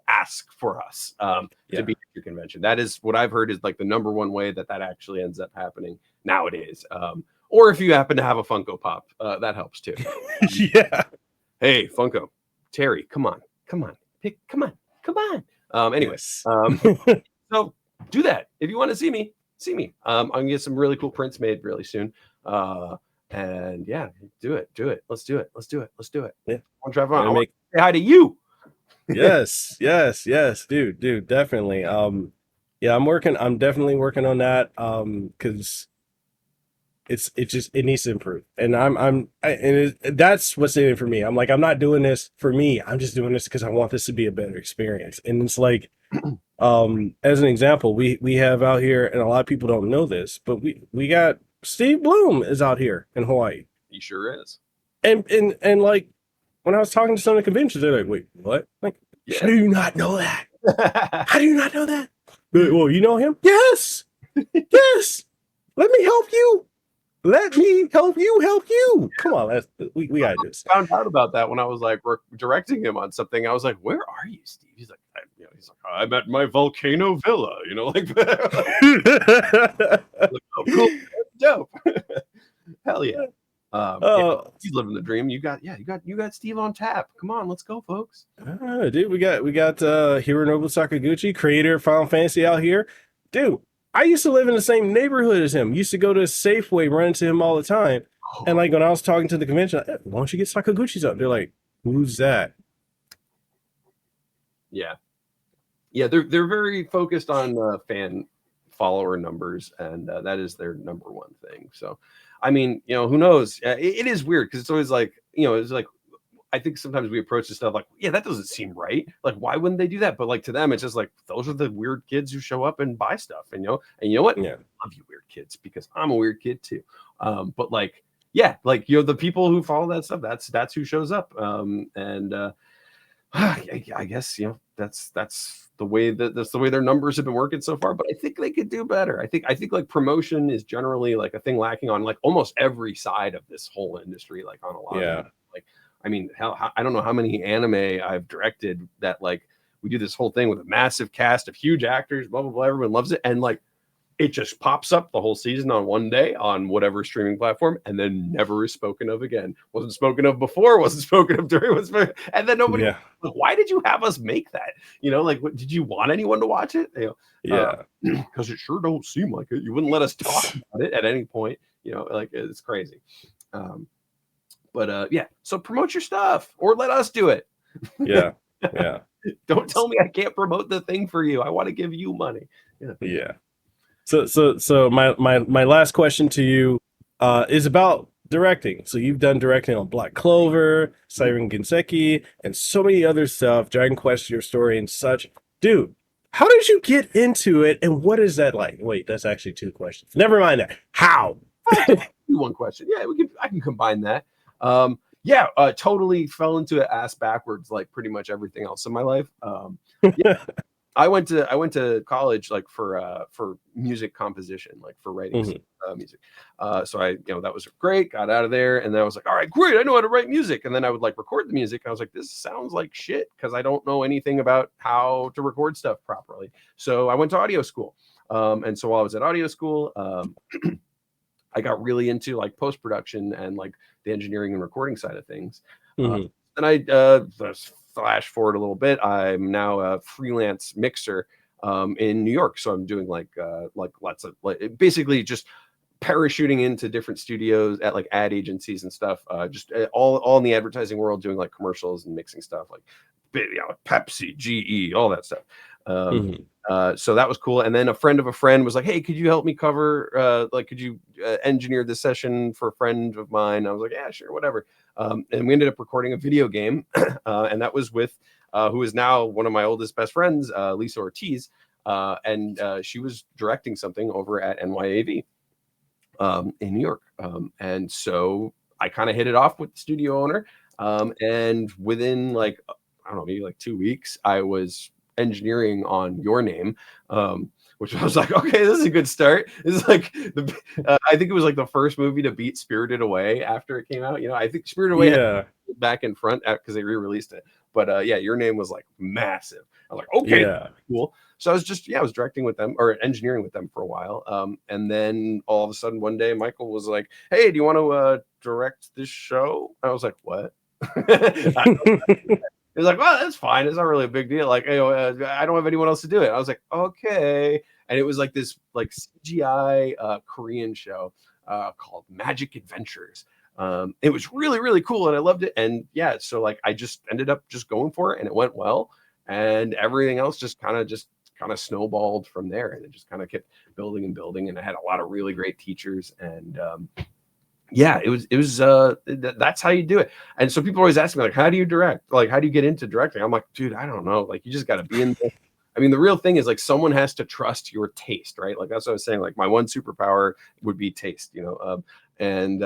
ask for us to be at your convention. That is what I've heard is like the number one way that actually ends up happening nowadays. Or if you happen to have a Funko Pop, that helps too. Yeah. Hey, Funko, Terry, come on. Anyways, so do that. If you want to see me. I'm gonna get some really cool prints made really soon. And yeah, do it. Let's do it. Yeah. I'll drive on. I want to say hi to you. Yes, dude, definitely. I'm definitely working on that. Because it needs to improve. And that's what's in it for me. I'm like, I'm not doing this for me. I'm just doing this because I want this to be a better experience. And it's like, As an example, we have out here, and a lot of people don't know this, but we got Steve Bloom is out here in Hawaii. He sure is. And like when I was talking to some of the conventions, they're like, wait, what? Like, Yeah. how do you not know that? How do you not know that? Well, you know him? Yes. Yes. Let me help you. Let me help you. Come on, we gotta do this. I found out about that when I was like directing him on something. I was like, "Where are you, Steve?" He's like, "I'm at my volcano villa." You know, like, like, oh, cool, that's dope. Hell yeah. He's living the dream. You got Steve on tap. Come on, let's go, folks. Dude, we got Hironobu Sakaguchi, creator of Final Fantasy, out here. Dude, I used to live in the same neighborhood as him. Used to go to Safeway, run into him all the time. And like when I was talking to the convention, why don't you get Sakaguchi's up? They're like, who's that? Yeah, they're very focused on fan follower numbers, and that is their number one thing. So, I mean, who knows? It is weird because it's always like, it's like, I think sometimes we approach this stuff like, yeah, that doesn't seem right. Like, why wouldn't they do that? But like to them, it's just like those are the weird kids who show up and buy stuff, and you know what? Yeah. I love you, weird kids, because I'm a weird kid too. But like, yeah, like the people who follow that stuff, that's who shows up. I guess that's the way that's the way their numbers have been working so far. But I think they could do better. I think like promotion is generally like a thing lacking on like almost every side of this whole industry. Like on a lot of them. Like, I mean, hell, I don't know how many anime I've directed that like we do this whole thing with a massive cast of huge actors, blah blah blah. Everyone loves it, and like it just pops up the whole season on one day on whatever streaming platform, and then never is spoken of again. Wasn't spoken of before, wasn't spoken of during, and then nobody. Yeah. Like, why did you have us make that? Like, what, did you want anyone to watch it? Yeah, because it sure don't seem like it. You wouldn't let us talk about it at any point. Like it's crazy. But yeah, so promote your stuff or let us do it. Yeah. Don't tell me I can't promote the thing for you. I want to give you money. Yeah. So my last question to you is about directing. So you've done directing on Black Clover, Siren Genseki, and so many other stuff, Dragon Quest, Your Story, and such. Dude, how did you get into it, and what is that like? Wait, that's actually two questions. Never mind that. How? One question. Yeah, I can combine that. Totally fell into it ass backwards, like pretty much everything else in my life. I went to college like for music composition, like for writing music. So I, that was great. Got out of there, and then I was like, all right, great. I know how to write music. And then I would like record the music. I was like, this sounds like shit because I don't know anything about how to record stuff properly. So I went to audio school, and so while I was at audio school, I got really into like post production and like the engineering and recording side of things. And I flash forward a little bit. I'm now a freelance mixer in New York, so I'm doing like lots of like basically just parachuting into different studios at like ad agencies and stuff. Just all in the advertising world, doing like commercials and mixing stuff like Pepsi, GE, all that stuff. So that was cool. And then a friend of a friend was like, hey, could you help me cover, could you engineer this session for a friend of mine? I was like, yeah, sure, whatever. And we ended up recording a video game. And that was with who is now one of my oldest best friends, Lisa Ortiz. And she was directing something over at NYAV in New York. And so I kind of hit it off with the studio owner. And within like, I don't know, maybe like 2 weeks, I was engineering on Your Name, which I was like, okay, this is a good start. This is like I think it was like the first movie to beat Spirited Away after it came out. I think Spirited Away had back in front because they re-released it. But Your Name was like massive. I was like, okay, cool. So I was directing with them or engineering with them for a while. And then all of a sudden one day Michael was like, hey, do you want to direct this show? I was like, what? He's like, well, that's fine. It's not really a big deal. Like, I don't have anyone else to do it. I was like, okay. And it was like this like CGI Korean show called Magic Adventures. It was really, really cool. And I loved it. And yeah, so like I just ended up just going for it and it went well. And everything else just kind of snowballed from there. And it just kind of kept building and building. And I had a lot of really great teachers. And yeah, it was that's how you do it. And so people always ask me like, how do you direct? Like, how do you get into directing? I'm like, dude, I don't know. Like, you just got to be in there. I mean, the real thing is like someone has to trust your taste, right? Like that's what I was saying. Like my one superpower would be taste, and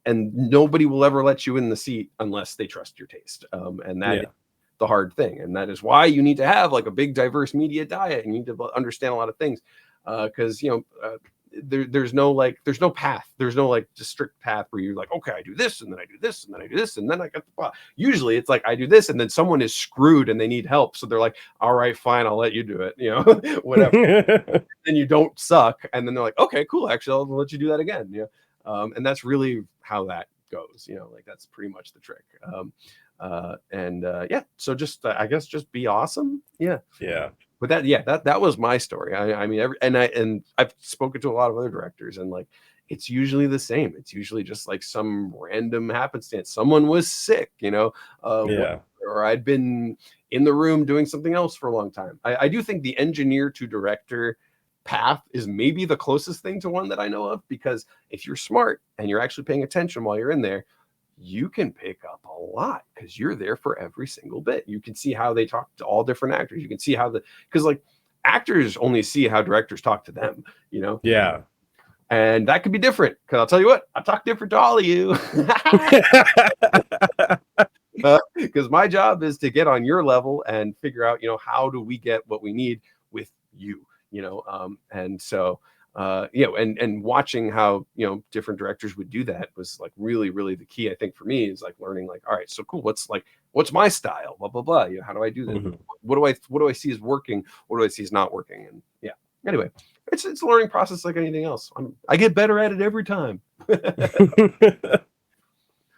nobody will ever let you in the seat unless they trust your taste. And that is the hard thing, and that is why you need to have like a big diverse media diet, and you need to understand a lot of things, because there's no path, there's no like just strict path where you're like, okay, I do this and then I do this and then I do this and then I got the usually it's like I do this and then someone is screwed and they need help, so they're like, all right, fine, I'll let you do it, whatever. Then you don't suck, and then they're like, okay, cool, actually I'll let you do that again, and that's really how that goes, like that's pretty much the trick. So just I guess just be awesome. But that was my story. I mean, I've spoken to a lot of other directors, and like it's usually the same. It's usually just like some random happenstance. Someone was sick, or I'd been in the room doing something else for a long time. I do think the engineer to director path is maybe the closest thing to one that I know of, because if you're smart and you're actually paying attention while you're in there, you can pick up a lot because you're there for every single bit. You can see how they talk to all different actors. You can see how because like actors only see how directors talk to them, Yeah. And that could be different, because I'll tell you what, I talk different to all of you. Because my job is to get on your level and figure out, how do we get what we need with you, and so and watching how different directors would do that was like really, really the key, I think, for me, is like learning like, all right, so cool, what's my style, blah blah blah, how do I do this? Mm-hmm. What do I see is working, what do I see is not working? And anyway, it's a learning process like anything else. I get better at it every time.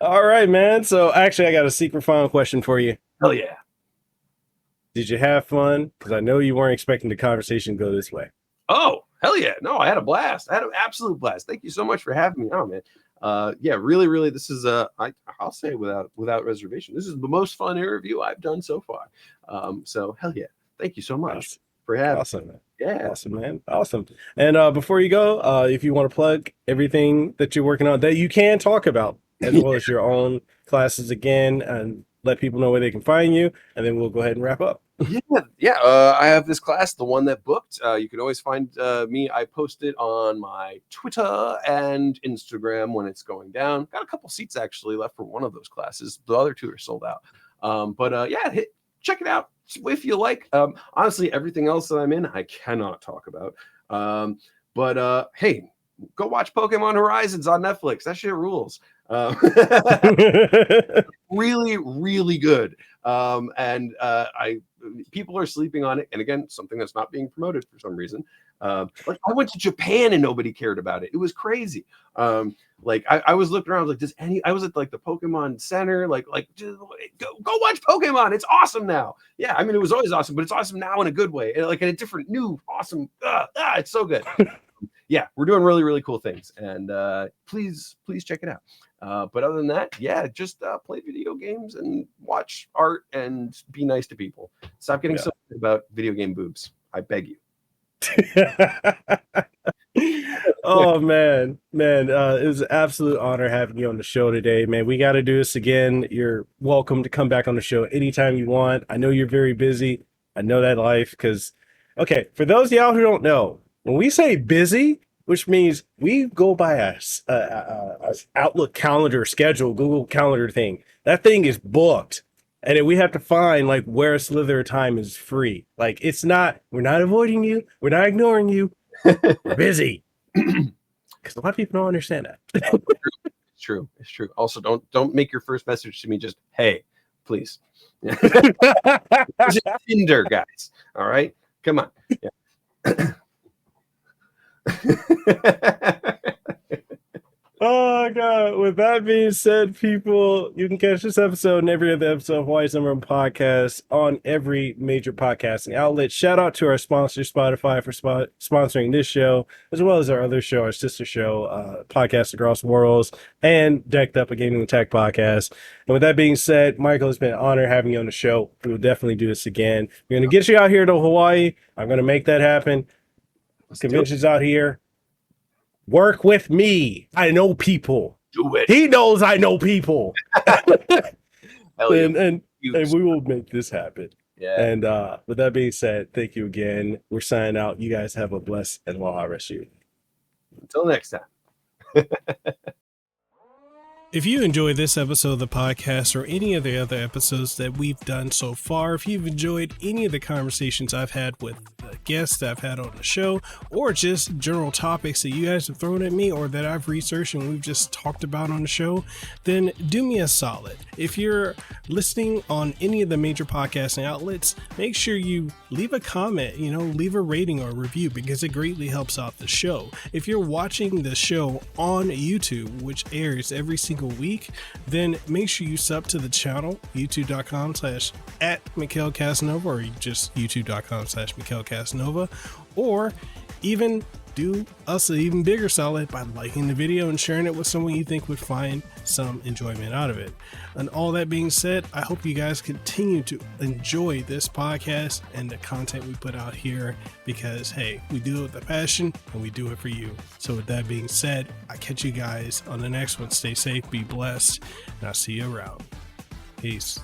All right, man, so actually I got a secret final question for you. Hell yeah. Did you have fun? Because I know you weren't expecting the conversation to go this way. Oh, hell yeah. No, I had a blast. I had an absolute blast. Thank you so much for having me on, man. Really, really, this is I'll say without reservation, this is the most fun interview I've done so far. So hell yeah. Thank you so much for having me. Awesome, man. Yeah. Awesome, man. Awesome. And before you go, if you want to plug everything that you're working on that you can talk about, as well as your own classes again, and let people know where they can find you, and then we'll go ahead and wrap up. I have this class, the one that booked. You can always find me. I post it on my Twitter and Instagram when it's going down. Got a couple seats actually left for one of those classes. The other two are sold out. Check it out if you like. Honestly, everything else that I'm in, I cannot talk about. Hey, go watch Pokemon Horizons on Netflix. That shit rules. Really, really good. People are sleeping on it, and again, something that's not being promoted for some reason. Like I went to Japan and nobody cared about it. It was crazy. I was looking around, I was like, I was at like the Pokemon Center, just, go watch Pokemon. It's awesome now. Yeah, I mean, it was always awesome, but it's awesome now in a good way, like in a different, new, awesome. It's so good. We're doing really, really cool things, and please check it out. But other than that, just play video games and watch art and be nice to people. Stop getting so excited about video game boobs. I beg you. Oh man, it was an absolute honor having you on the show today, man. We got to do this again. You're welcome to come back on the show anytime you want. I know you're very busy. I know that life, because okay, for those of y'all who don't know, when we say busy, which means we go by a Outlook calendar schedule, Google Calendar thing. That thing is booked. And then we have to find like where a slither of time is free. Like we're not avoiding you. We're not ignoring you. We're busy. Because a lot of people don't understand that. It's true. Also, don't make your first message to me just, hey, please. Tinder, guys. All right. Come on. Yeah. Oh God. With that being said, people, you can catch this episode and every other episode of Hawaii's #1 podcast on every major podcasting outlet. Shout out to our sponsor, Spotify, for sponsoring this show, as well as our other show, our sister show, Podcast Across Worlds, and Decked Up, a Gaming Attack podcast. And with that being said, Michael, it's been an honor having you on the show. We will definitely do this again. We're going to get you out here to Hawaii. I'm going to make that happen. Conventions out here. Work with me. I know people. Do it. He knows I know people. Hell yeah. And we will make this happen. Yeah. And with that being said, thank you again. We're signing out. You guys have a blessed and well rest of your day. Until next time. If you enjoyed this episode of the podcast or any of the other episodes that we've done so far, if you've enjoyed any of the conversations I've had with the guests that I've had on the show, or just general topics that you guys have thrown at me or that I've researched and we've just talked about on the show, then do me a solid. If you're listening on any of the major podcasting outlets, make sure you leave a comment, leave a rating or a review, because it greatly helps out the show. If you're watching the show on YouTube, which airs every single week, then make sure you sub to the channel, youtube.com/@Mekel Kasanova, or just youtube.com/Mekel Kasanova, or even do us an even bigger solid by liking the video and sharing it with someone you think would find some enjoyment out of it. And all that being said, I hope you guys continue to enjoy this podcast and the content we put out here, because hey, we do it with a passion and we do it for you. So with that being said, I catch you guys on the next one. Stay safe, be blessed, and I'll see you around. Peace.